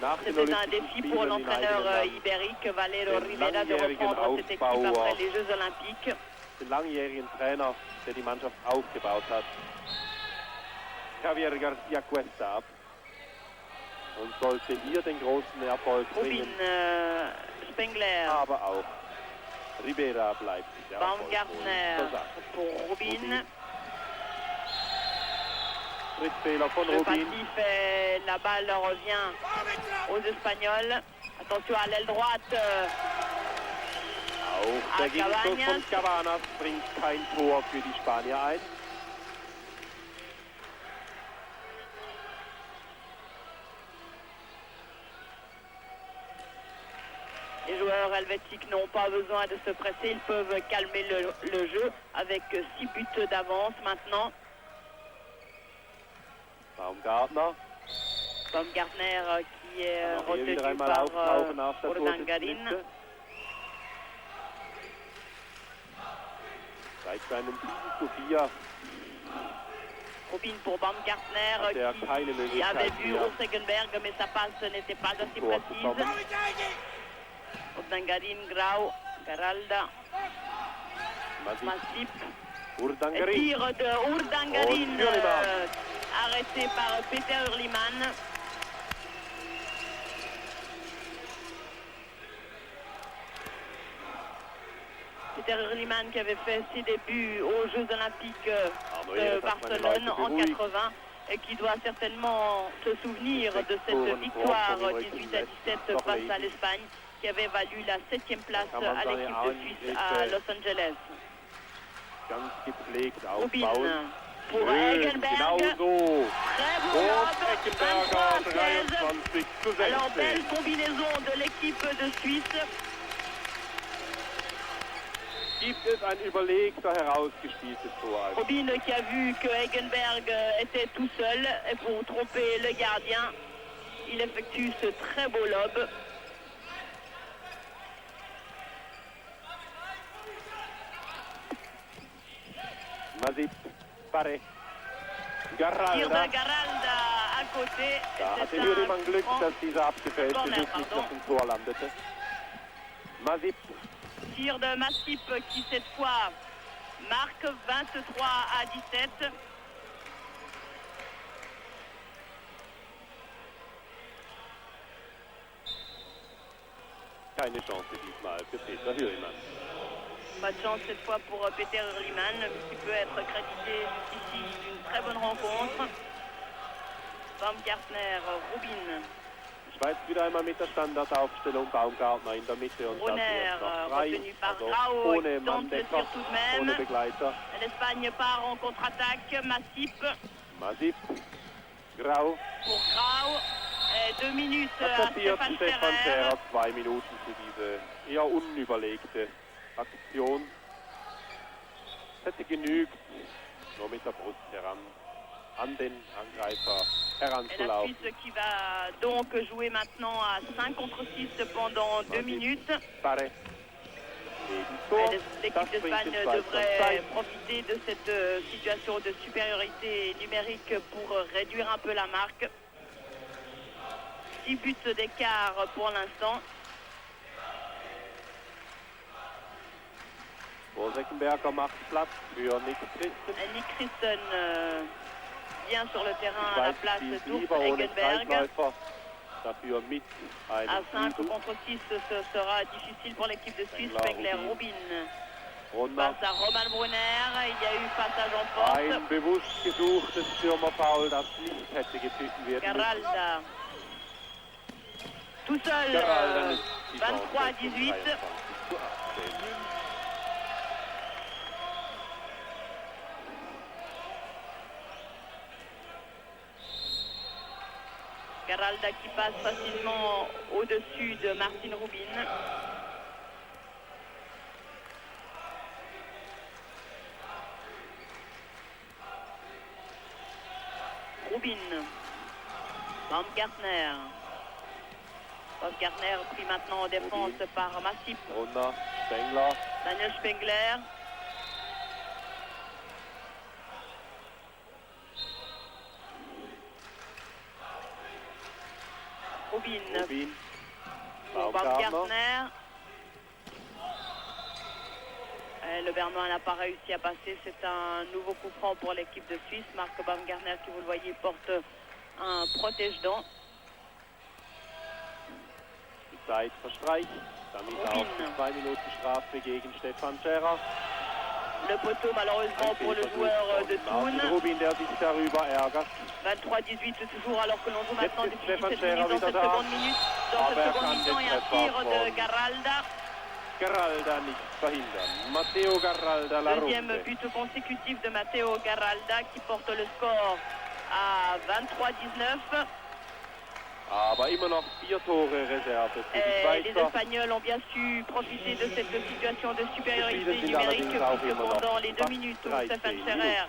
nach den C'était un défi pour l'entraîneur ibérique Valero Rivera de reprendre cette équipe après les Jeux Olympiques. Den langjährigen Trainer, der die Mannschaft aufgebaut hat, Javier García Cuesta ab und sollte hier den großen Erfolg bringen. Spengler. Aber auch Ribera bleibt der Baumgartner pour Rubin. Trittfehler von Le Rubin. passif et la balle revient aux Espagnols. Attention à l'aile droite. Auch der Gegenschuss von Cabanas bringt kein Tor für die Spanier ein. Les joueurs helvétiques n'ont pas besoin de se presser, ils peuvent calmer le jeu avec 6 buts d'avance maintenant. Baumgartner. Baumgartner qui est retenu par Urdangarin. Rubin pour Baumgartner qui avait vu Ursegenberg mais sa passe n'était pas assez précise. Urdangarin, Grau, Garalda, Masip. Tir de Urdangarin arrêté par Peter Hurlimann. Peter Hurlimann qui avait fait ses débuts aux Jeux Olympiques de Barcelone en 80 et qui doit certainement se souvenir de cette victoire 18-17 face à l'Espagne qui avait valu la 7e place à l'équipe de Suisse à Los Angeles. Rubin pour Eggenberg. Très bon lob, 23-16. Alors belle combinaison de l'équipe de Suisse. Gibt es ein überlegter herausgespieltes Tor? Rubin qui a vu que Eggenberg était tout seul et pour tromper le gardien, il effectue ce très beau lob. Masip, Pare, Garralda. Tir de Garralda à côté. Da hatte Hürlimann Glück, dass dieser abgefälschte Schuss nicht auf dem Tor landete. Masip. Tir de Masip qui cette fois marque 23-17. Keine Chance diesmal für Peter Hürlimann. Pas de chance cette fois pour Peter Hurlimann, qui peut être crédité jusqu'ici d'une très bonne rencontre. Baumgartner, Rubin. Schweiz wieder einmal mit der Standardaufstellung, Baumgartner in der Mitte und Brunner, retenu par Grau, ohne Manndecker, tout de même. Ohne Begleiter. L'Espagne part en contre-attaque, Masip. Grau. Pour Grau, 2 minutes à Stefan Ferrer. 2 Minuten für diese eher unüberlegte Aktion. Hätte genügt, nur mit der Brust heran, an den Angreifer heranzulaufen. Et la Suisse qui va donc jouer maintenant à 5 contre 6 pendant 2 minutes. L'équipe d'Espagne devrait profiter de cette situation de supériorité numérique pour réduire un peu la marque. 6 buts d'écart pour l'instant. Ursegenberger macht Platz für Nick Christen. Nick Christen vient sur le terrain à la place d'Urs Eggenberg. À 5 contre 6, ce sera difficile pour l'équipe de Suisse. Spengler, Rubin. Passe à Roman Brunner, il y a eu passage en force. Ein bewusst gesuchtes Stürmerfoul, das nicht hätte gepfiffen werden müssen. Garalda. Tout seul, 23-18. Garalda qui passe facilement au-dessus de Martine Rubin. Rubin. Baumgartner. Baumgartner pris maintenant en défense par Massip. Ronna, Spengler. Daniel Spengler. Rubin. Baumgartner. Le Bernois n'a pas réussi à passer. C'est un nouveau coup franc pour l'équipe de Suisse. Marc Baumgartner, qui vous le voyez, porte un protège-dents. Die Zeit verstreicht. Damit auch die 2 Minuten Strafe gegen Stefan Scherer. Le poteau, malheureusement, pour le joueur de Thun. Rubin, der sich darüber ärgert. 23-18 toujours, alors que l'on joue maintenant depuis 17 minutes dans cette seconde minute. Dans cette seconde mi-temps, et un tir de Garalda. Garalda nicht verhindern. Matteo Garalda, la deuxième but consécutif de Matteo Garalda qui porte le score à 23-19. Aber immer noch 4 Tore Reserve. Les Espagnols ont bien su profiter de cette situation de supériorité numérique, puisque pendant les 2 minutes où Stefan Scherer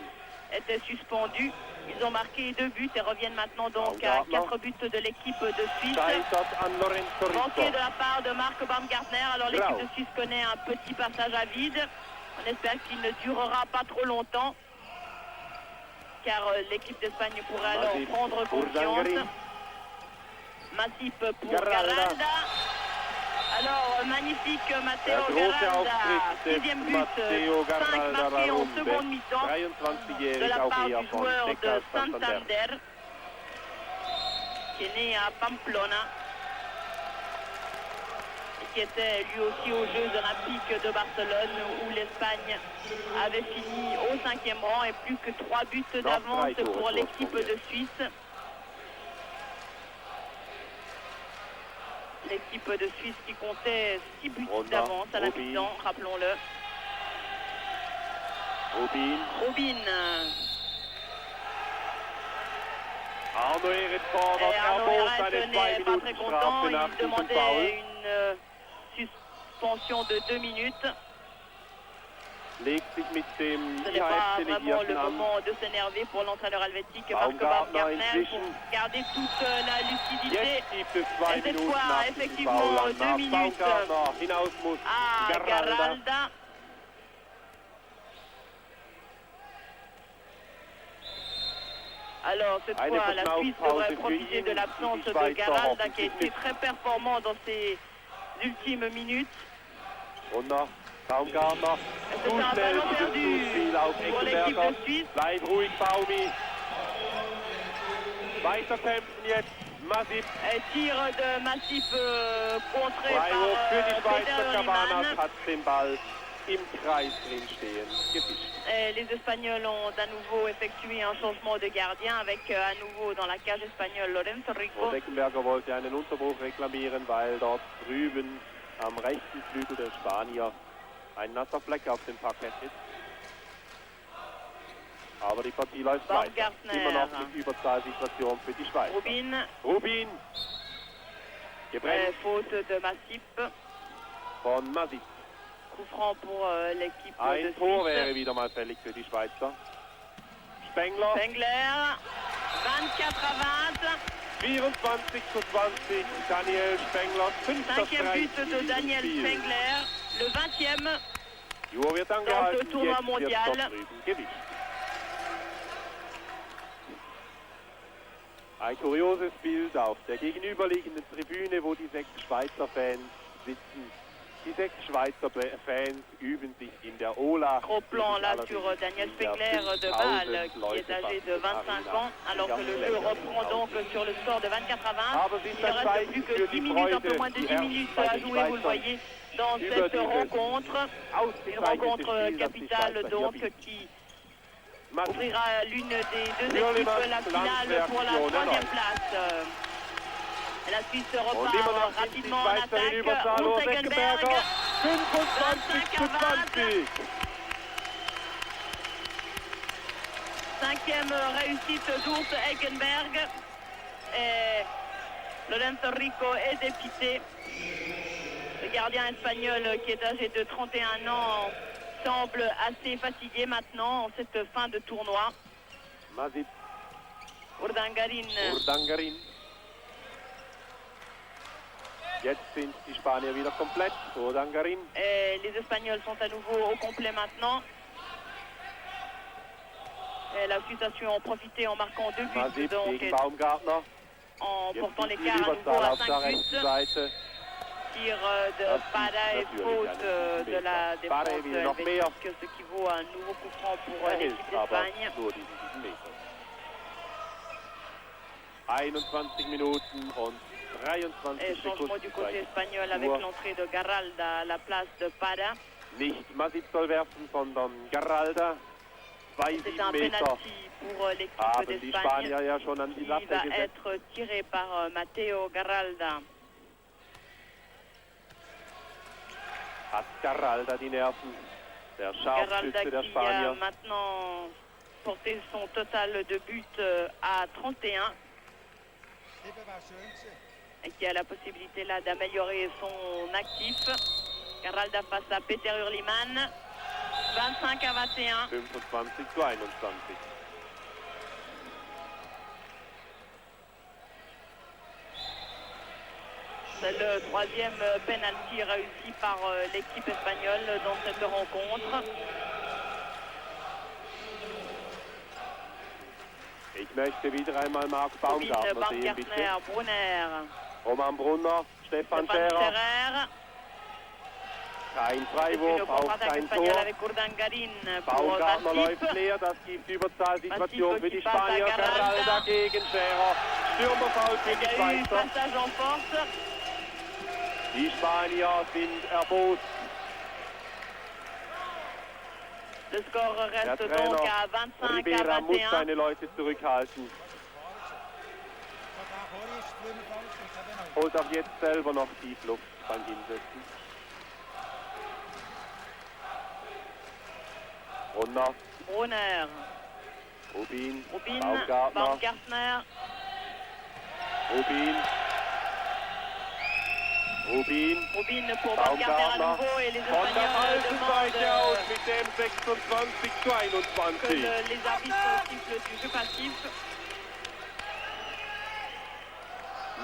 était suspendu, ils ont marqué 2 buts et reviennent maintenant donc à 4 buts de l'équipe de Suisse. Manqué de la part de Marc Baumgartner. Alors l'équipe de Suisse connaît un petit passage à vide. On espère qu'il ne durera pas trop longtemps, car l'équipe d'Espagne pourrait alors prendre confiance. Massip pour Garalda. Alors, magnifique Matteo Garalda. 6e but, 5 marqués en seconde mi-temps de la part du joueur de Santander, qui est né à Pamplona et qui était lui aussi aux Jeux Olympiques de Barcelone, où l'Espagne avait fini au 5e rang et plus que 3 buts d'avance pour l'équipe de Suisse. L'équipe de Suisse qui comptait 6 buts d'avance à la mi-temps, rappelons-le. Rubin. Arno Ehret n'est pas très content. Il demandait une suspension de 2 minutes. Ce n'est pas vraiment le moment de s'énerver pour l'entraîneur helvétique Marc Baumgartner pour garder toute la lucidité. Et cette fois, effectivement, 2 minutes à Garalda. Alors cette fois, la Suisse devrait profiter de l'absence de Garalda, qui a été très performant dans ses ultimes minutes. C'est un ballon perdu pour l'équipe de Suisse. Bleib ruhig, Baumi. Weiterkämpfen jetzt. Massip. Tir de Massip contré Freiwurf für die par Schweizer. Cabanas Peter hat den Ball im Kreis drin stehen. Gefischt. Les Espagnols ont à nouveau effectué un changement de gardien avec à nouveau dans la cage espagnole Lorenzo Rico. Beckenberger wollte einen Unterbruch reklamieren, weil dort drüben am rechten Flügel der Spanier ein nasser Fleck auf dem Parkett ist. Aber die Partie läuft weiter. Immer noch mit Überzahlsituation für die Schweiz. Rubin. Gebremst. Faute de Massip. Von Massip. Coup franc pour l'équipe de Ein Tor Suisse. wäre wieder mal fällig für die Schweizer. Spengler. 24 à 20. 24-20, Daniel Spengler, 5e but de Daniel Spengler, le 20e dans ce tournoi mondial. Ein kurioses Bild auf der gegenüberliegenden Tribüne, wo die 6 Schweizer Fans sitzen. Die 6 Schweizer Fans üben sich in der Ola. Gros plan là sur Daniel Spengler de Bâle, qui est âgé de 25 ans, alors que le jeu reprend donc sur le score de 24 à 20. Il ne reste plus que 10 minutes, un peu moins de 10 minutes à jouer, vous le voyez, dans cette rencontre. Une rencontre capitale donc qui ouvrira l'une des deux équipes la finale pour la 3e place. La Suisse repart rapidement en attaque. Untergenberg, 25 à 20. 5e réussite d'Urs Eggenberg. Et Lorenzo Rico est dépité. Le gardien espagnol qui est âgé de 31 ans semble assez fatigué maintenant en cette fin de tournoi. Masip. Urdangarin. Jetzt sind die Spanier wieder komplett. Urdangarin. Et les Espagnols sont à nouveau au complet maintenant. Et la Suisse a su en profiter en marquant 2 buts. Masip donc, gegen Baumgartner. En Jetzt portant sind die l'écart à nouveau Überzahl à auf der 5 rechten buts. Seite. Tir de Pada et faute de la défense helvétique, ce qui vaut un nouveau coup franc pour l'équipe d'Espagne. 21 Minuten und 23 Et changement du côté espagnol avec l'entrée de Garralda à la place de Pada. Nicht Masip soll werfen, sondern Garralda. 2 C'est un Meter penalty pour l'équipe haben die d'Espagne Spanier ja schon an die qui Latte va gesetzt. être tiré par Matteo Garralda. Hat Garralda die Nerven, der Garralda Scharfschütze der qui a Spanier. maintenant porté son total de buts à 31 et qui a la possibilité là d'améliorer son actif. Garralda face à Peter Hurlimann, 25 à 21. 25 zu 21. C'est le 3e penalty réussi par l'équipe espagnole dans cette rencontre. Ich möchte wieder einmal Marc Baumgartner sehen, bitte. Brunner. Roman Brunner, Stefan Scherer. Kein Freiwurf, auch kein Tor. Baumgartner läuft leer, das gibt Überzahlsituation für die Spanier. Garralda gegen Scherer. Stürmerfoul für die Schweizer. Die Spanier sind erbost. Le score Der reste Trainer donc à 25 Ribera à muss 21. seine Leute zurückhalten. Holt auch jetzt selber noch Tiefluft beim Hinsetzen. Brunner. Rubin. Baumgartner. Rubin pour Baumgartner à nouveau et les Von der Espagnols falschen Seite aus demandent mit dem 26 zu que 21. les arbitres sifflent du jeu passif.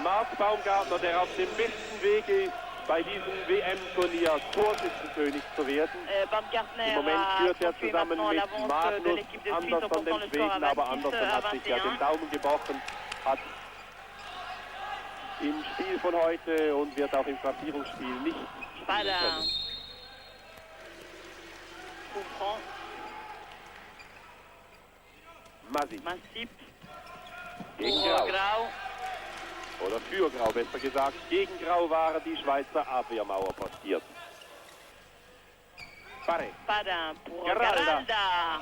Marc Baumgartner, der auf dem besten Weg ist, bei diesem WM-Turnier Torschützenkönig zu werden. Baumgartner Im Moment führt er accentué zusammen maintenant mit l'avance de Magnus l'équipe de Suisse en Andersson, portant dem le score à Schweden, aber 26 Andersson à hat sich ja 21. den Daumen gebrochen, hat im Spiel von heute und wird auch im Platzierungsspiel nicht spielen können. Coup franc. Masip. Gegen Pour Grau. Grau. Oder für Grau, besser gesagt. Gegen Grau waren die Schweizer Abwehrmauer postiert. Pada pour Garralda. Garralda.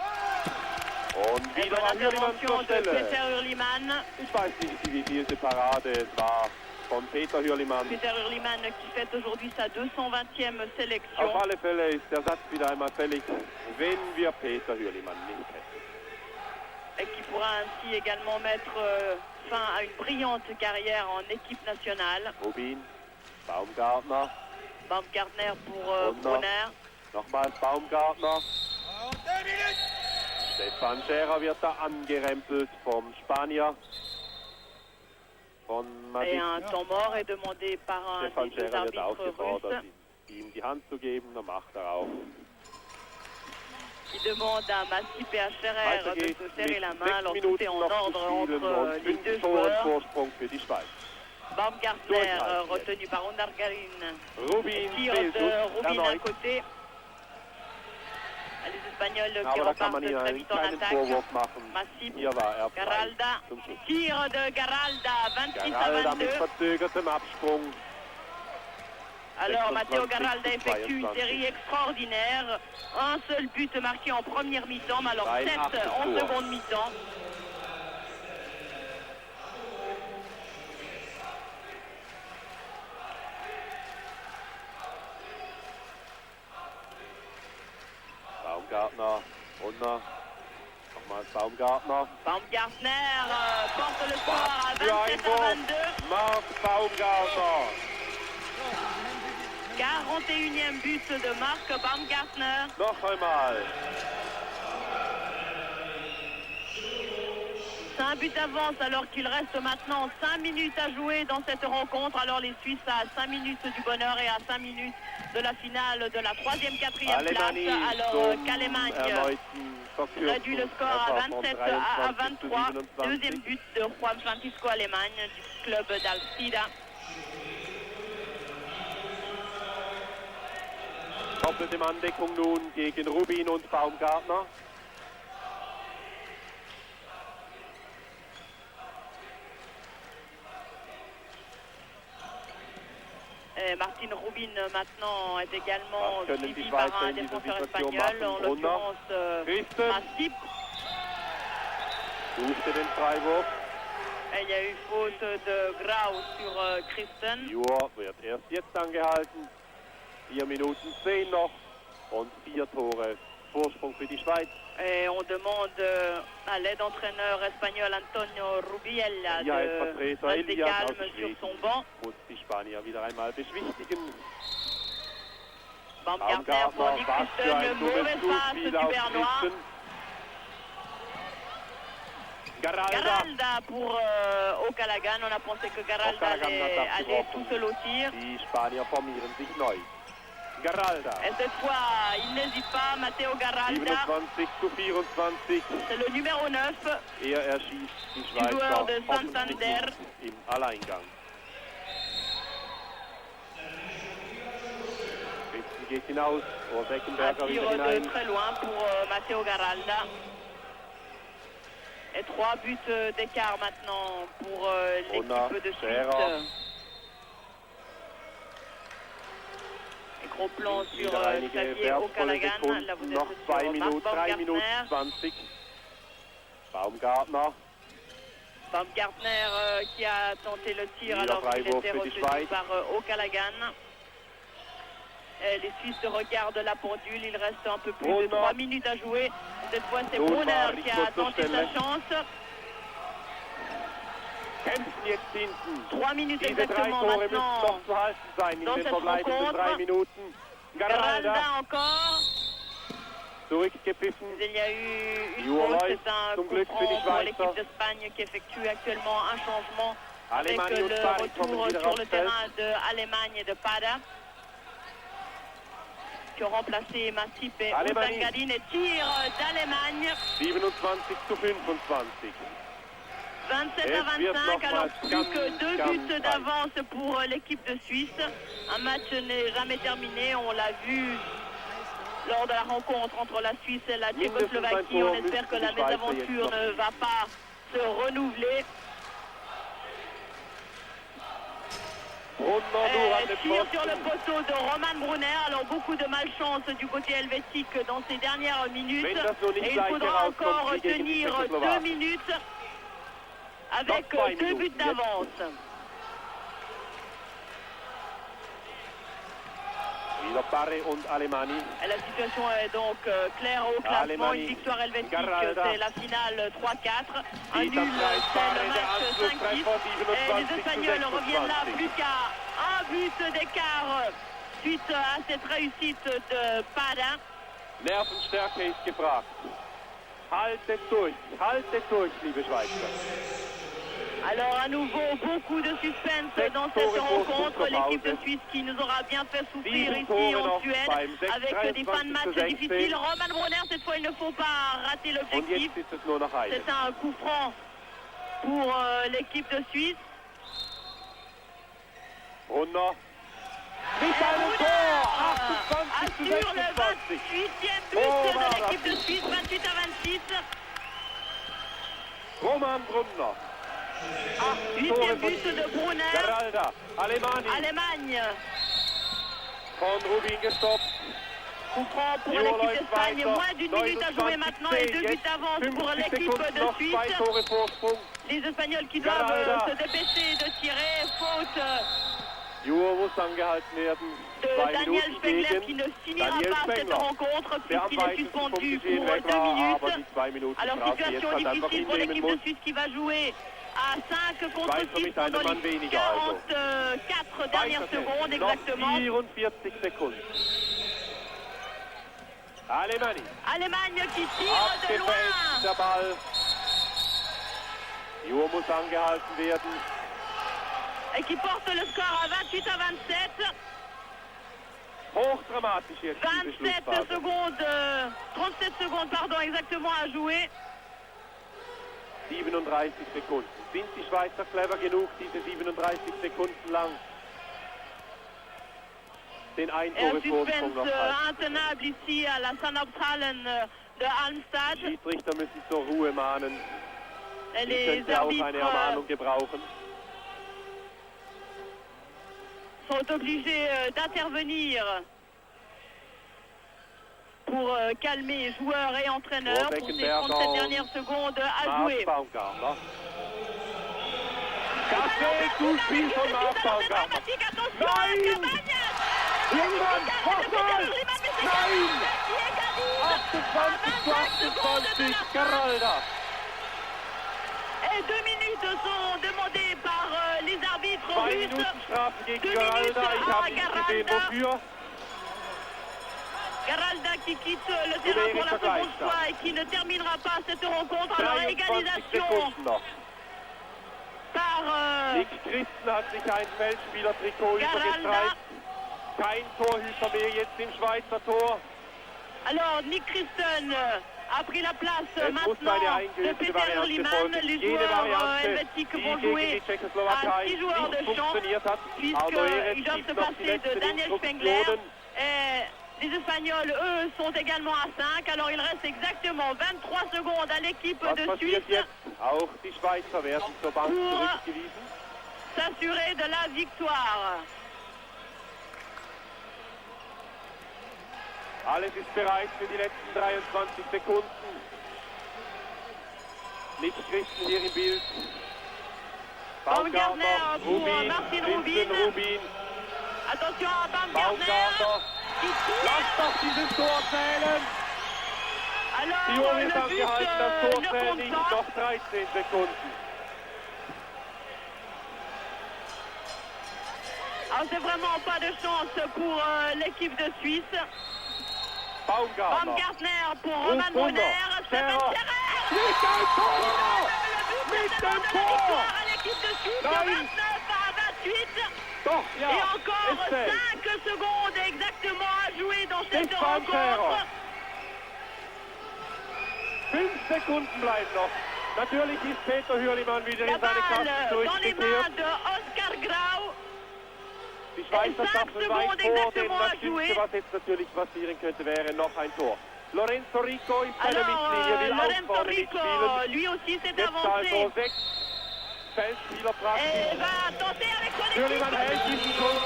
Und Et wieder bonne war Hürlimann intervention zur de Stelle. Peter Hurlimann. Ich weiß nicht, wie diese Parade es war von Peter Hürlimann. Peter Hurlimann qui fête aujourd'hui sa 220e sélection. Auf alle Fälle ist der Satz wieder einmal fällig, wenn wir Peter Hürlimann nicht hätten. Et qui pourra ainsi également mettre fin à une brillante carrière en équipe nationale. Rubin, Baumgartner. Baumgartner pour Brunner. Nochmals Baumgartner. Stefan Scherer wird da angerempelt vom Spanier. Von Et un temps mort est demandé par un Stefan des deux Scherer wird arbitres aufgefordert, russes. ihm die Hand zu geben, dann macht er auch. Qui demande à Masip et à Scherer Weiter de geht's se serrer mit la 6 main. Alors tout est Minuten en noch zu ordre spielen entre und les 5 deux Toren joueurs. Vorsprung für die Schweiz. Baumgartner retenu par Undargarin. Rubin, Tir de Rubin à côté. Les Espagnols qui repartent très vite en attaque. Masip, Garralda. Tir de Garralda, 26 à 22. Alors Matteo Garralda effectue une série extraordinaire. Un seul but marqué en première mi-temps, mais alors 7 en seconde mi-temps. Baumgartner, Brunner, nochmals Baumgartner. Baumgartner porte le score à 27 à 22. Marc Baumgartner. 41e but de Marc Baumgartner. Noch einmal. C'est un but d'avance alors qu'il reste maintenant 5 minutes à jouer dans cette rencontre. Alors les Suisses à 5 minutes du bonheur et à 5 minutes de la finale de la 3e, 4e place. Alors qu'Allemagne réduit le score à 27 à 23. Deuxième but de Juan Francisco Allemagne du club d'Alcida. Doppelte Manndeckung nun gegen Rubin und Baumgartner. Martin Rubin maintenant est également suivi par un défenseur espagnol, en l'occurrence Masip. Il y a eu faute de Grau sur Christen. Jur wird erst jetzt angehalten. 4 Minuten 10 noch und 4 Tore Vorsprung für die Schweiz. Et on demande à l'aide-entraîneur espagnol Antonio Rubiella de rester calme sur son banc. Muss die Spanier wieder einmal beschwichtigen. Baumgartner pour Nick Christen, le mauvais passe du Bernois. Garralda pour O'Callaghan. On a pensé que Garralda allait tout seul au tir. Die Spanier formieren sich neu. Garralda. Et cette fois, il n'hésite pas, Matteo Garralda. 27 zu 24. C'est le numéro 9. Erschießt die Schweizer de Santander im Alleingang. Christen geht hinaus. Beckenberger wieder hinein. De très loin pour Matteo Garralda. Et 3 buts d'écart maintenant pour l'équipe de Suisse. Gros plan sur Xavier O'Callaghan. Là vous êtes noch 2 Minuten, 3 Minuten 20. Baumgartner. Baumgartner qui a tenté le tir alors qu'il était retenu par O'Callaghan. Les Suisses regardent la pendule, il reste un peu plus de 3 minutes à jouer. Cette fois c'est Brunner qui a tenté sa chance. 3 minutes exactement maintenant dans cette rencontre. Garralda encore. Il y a eu une faute, c'est un coup franc pour l'équipe d'Espagne qui effectue actuellement un changement avec le retour sur le terrain de Allemagne et de Pada qui ont remplacé Masip et Undargarin et tir d'Allemagne. 27 zu 25. 27 à 25, alors plus que 2 buts d'avance pour l'équipe de Suisse. Un match n'est jamais terminé, on l'a vu lors de la rencontre entre la Suisse et la Tchécoslovaquie. On espère que la mésaventure ne va pas se renouveler. Tir sur le poteau de Roman Brunner. Alors beaucoup de malchance du côté helvétique dans ces dernières minutes. Et il faudra encore tenir 2 minutes avec 2 buts d'avance. Et la situation est donc claire au classement. Une victoire helvétique, c'est la finale 3-4. Un nul, c'est le match 5-6. Et les Espagnols reviennent là plus qu'à un but d'écart suite à cette réussite de Pada. Nervenstärke ist gefragt. Haltet durch, liebe Schweizer. Alors à nouveau, beaucoup de suspense dans cette rencontre. L'équipe de Suisse qui nous aura bien fait souffrir ici en Suède avec des fins de match difficiles. Roman Brunner, cette fois il ne faut pas rater l'objectif. C'est un coup franc pour l'équipe de Suisse. Brunner. Mit einem Tor! 28 zu assure le 26. 28e but de l'équipe de Suisse, 28 à 26. Roman Brunner. 8e but de Brunner. Geralda. Allemagne. Von Rubin gestoppt. Coup franc pour l'équipe d'Espagne. Moins d'une minute à jouer maintenant et 2 buts d'avance pour l'équipe de Suisse. Les Espagnols qui doivent se dépêcher de tirer. Faute Juo muss angehalten werden. de Daniel Spengler qui ne finira pas cette rencontre puisqu'il est suspendu pour 2 minutes. Alors situation difficile pour l'équipe de Suisse qui va jouer à 5 contre 6 pendant les 44 dernières secondes exactement. 44 Sekunden. Allemagne qui tire de loin. Der Ball. Juo muss angehalten werden. Et qui porte le score à 28 à 27. Hochdramatisch jetzt. 37 secondes, 37 secondes pardon, exactement à jouer. 37 Sekunden. Sind die Schweizer clever genug, diese 37 Sekunden lang den Ein-Tore-Vorsprung noch halten? Intenable ici à la Sanabshallen de Halmstad. Die Schiedsrichter müssen zur Ruhe mahnen. Et Die les könnte auch eine arbitres Ermahnung gebrauchen. sont obligés d'intervenir pour calmer joueurs et entraîneurs pour ces 37 dernières secondes à jouer. Baumgartner. Café, Zuspiel von Marc Baumgartner. Nein! Lindmann, nochmal! Nein! 28 zu 28, Geralda. Et 2 minutes sont demandées par les arbitres 2 russes. Minuten Strafe gegen 2 minutes Geralda. Ich habe à nicht gesehen, wofür. Geralda qui quitte le terrain pour la seconde fois et qui ne terminera pas cette rencontre. Alors 23 égalisation Sekunden noch. par Nick Christen hat sich ein Feldspieler-Trikot übergestreift. Kein Torhüter mehr jetzt im Schweizer Tor. Alors Nick Christen a pris la place maintenant de Peter Liman. Les joueurs helvétiques vont jouer à 6 joueurs de champ puisqu'ils doivent se passer de Daniel Spengler. Et les Espagnols, eux, sont également à 5. Alors il reste exactement 23 secondes à l'équipe de Suisse Auch die Schweizer werden zur Bank zurückgewiesen. s'assurer de la victoire. Alles ist bereit für die letzten 23 Sekunden. Nick Christen hier im Bild. Baumgartner pour Martin Rubin. Attention à Baumgartner. Lass doch dieses Tor zählen! Die Alors, Uhr ist angehalten, das Tor ne zählt compte nicht, pas. noch 13 Sekunden. Alors, c'est vraiment pas de chance pour l'équipe de Suisse. Baumgartner pour Roman Brunner. Stefan Scherer. Mit dem Tor! Mit dem Tor! À l'équipe de Suisse, 29 à 28. Doch, ja, Et encore ist es. 5 secondes exactement à jouer dans cette Stefan Scherer. rencontre. 5 Sekunden bleiben noch. Natürlich ist Peter Hürlimann wieder La in seine Kasten balle dans les mains zurückgekehrt. de Oscar Grau. Die Schweizer 5 schaffen weit vor, Secondes denn exactement das à jouer. Schlimmste, was jetzt natürlich passieren könnte, wäre noch ein Tor. Lorenzo Rico ist seine Alors, Mitglieder, will auch Lorenzo vorne Rico, mitspielen. lui aussi s'est Jetzt avancé also 6 Feldspieler et praktisch. va tenter avec son équipe. Hürlimann hält diesen Schuss.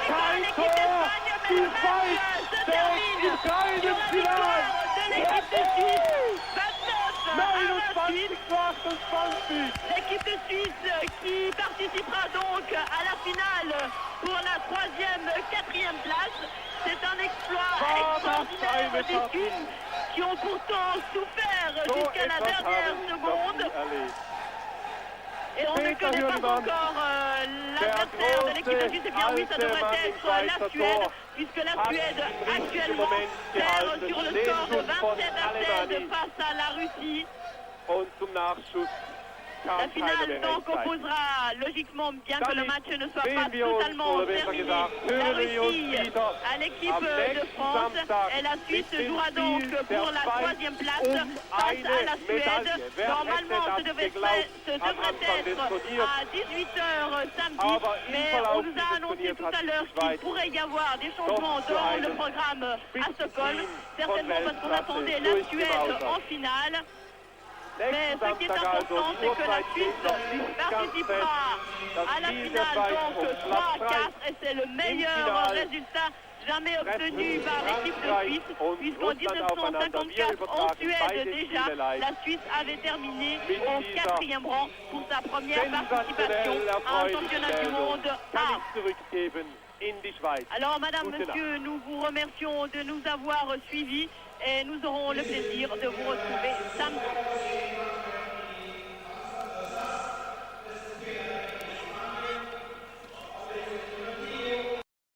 Kein Tor! Die Schweiz steht im kleinen Finale! de l'équipe de Suisse. 29 à 28. 29 zu 28! L'équipe de Suisse qui participera donc à la finale pour la 3e, 4e place. C'est un exploit extraordinaire des Suisses qui ont pourtant souffert jusqu'à la dernière seconde. Et on ne connaît pas encore l'adversaire de l'équipe de Suisse. Eh bien oui, ça devrait être la Suède, puisque la Suède actuellement perd sur le score de 27 à 16 face à la Russie. Und zum Nachschuss La finale donc opposera logiquement, bien que le match ne soit pas totalement terminé, la Russie à l'équipe de France et la Suisse jouera donc pour la 3e place face à la Suède. Normalement ce devrait être à 18h samedi, mais on nous a annoncé tout à l'heure qu'il pourrait y avoir des changements dans le programme à Stockholm, certainement parce qu'on attendait la Suède en finale. Mais ce qui est important, c'est que la Suisse participera à la finale, donc 3-4, et c'est le meilleur résultat jamais obtenu par l'équipe de Suisse, puisqu'en 1954, en Suède déjà, la Suisse avait terminé au 4e rang pour sa première participation à un championnat du monde A. Alors, madame, monsieur, nous vous remercions de nous avoir suivis et nous aurons le plaisir de vous retrouver samedi.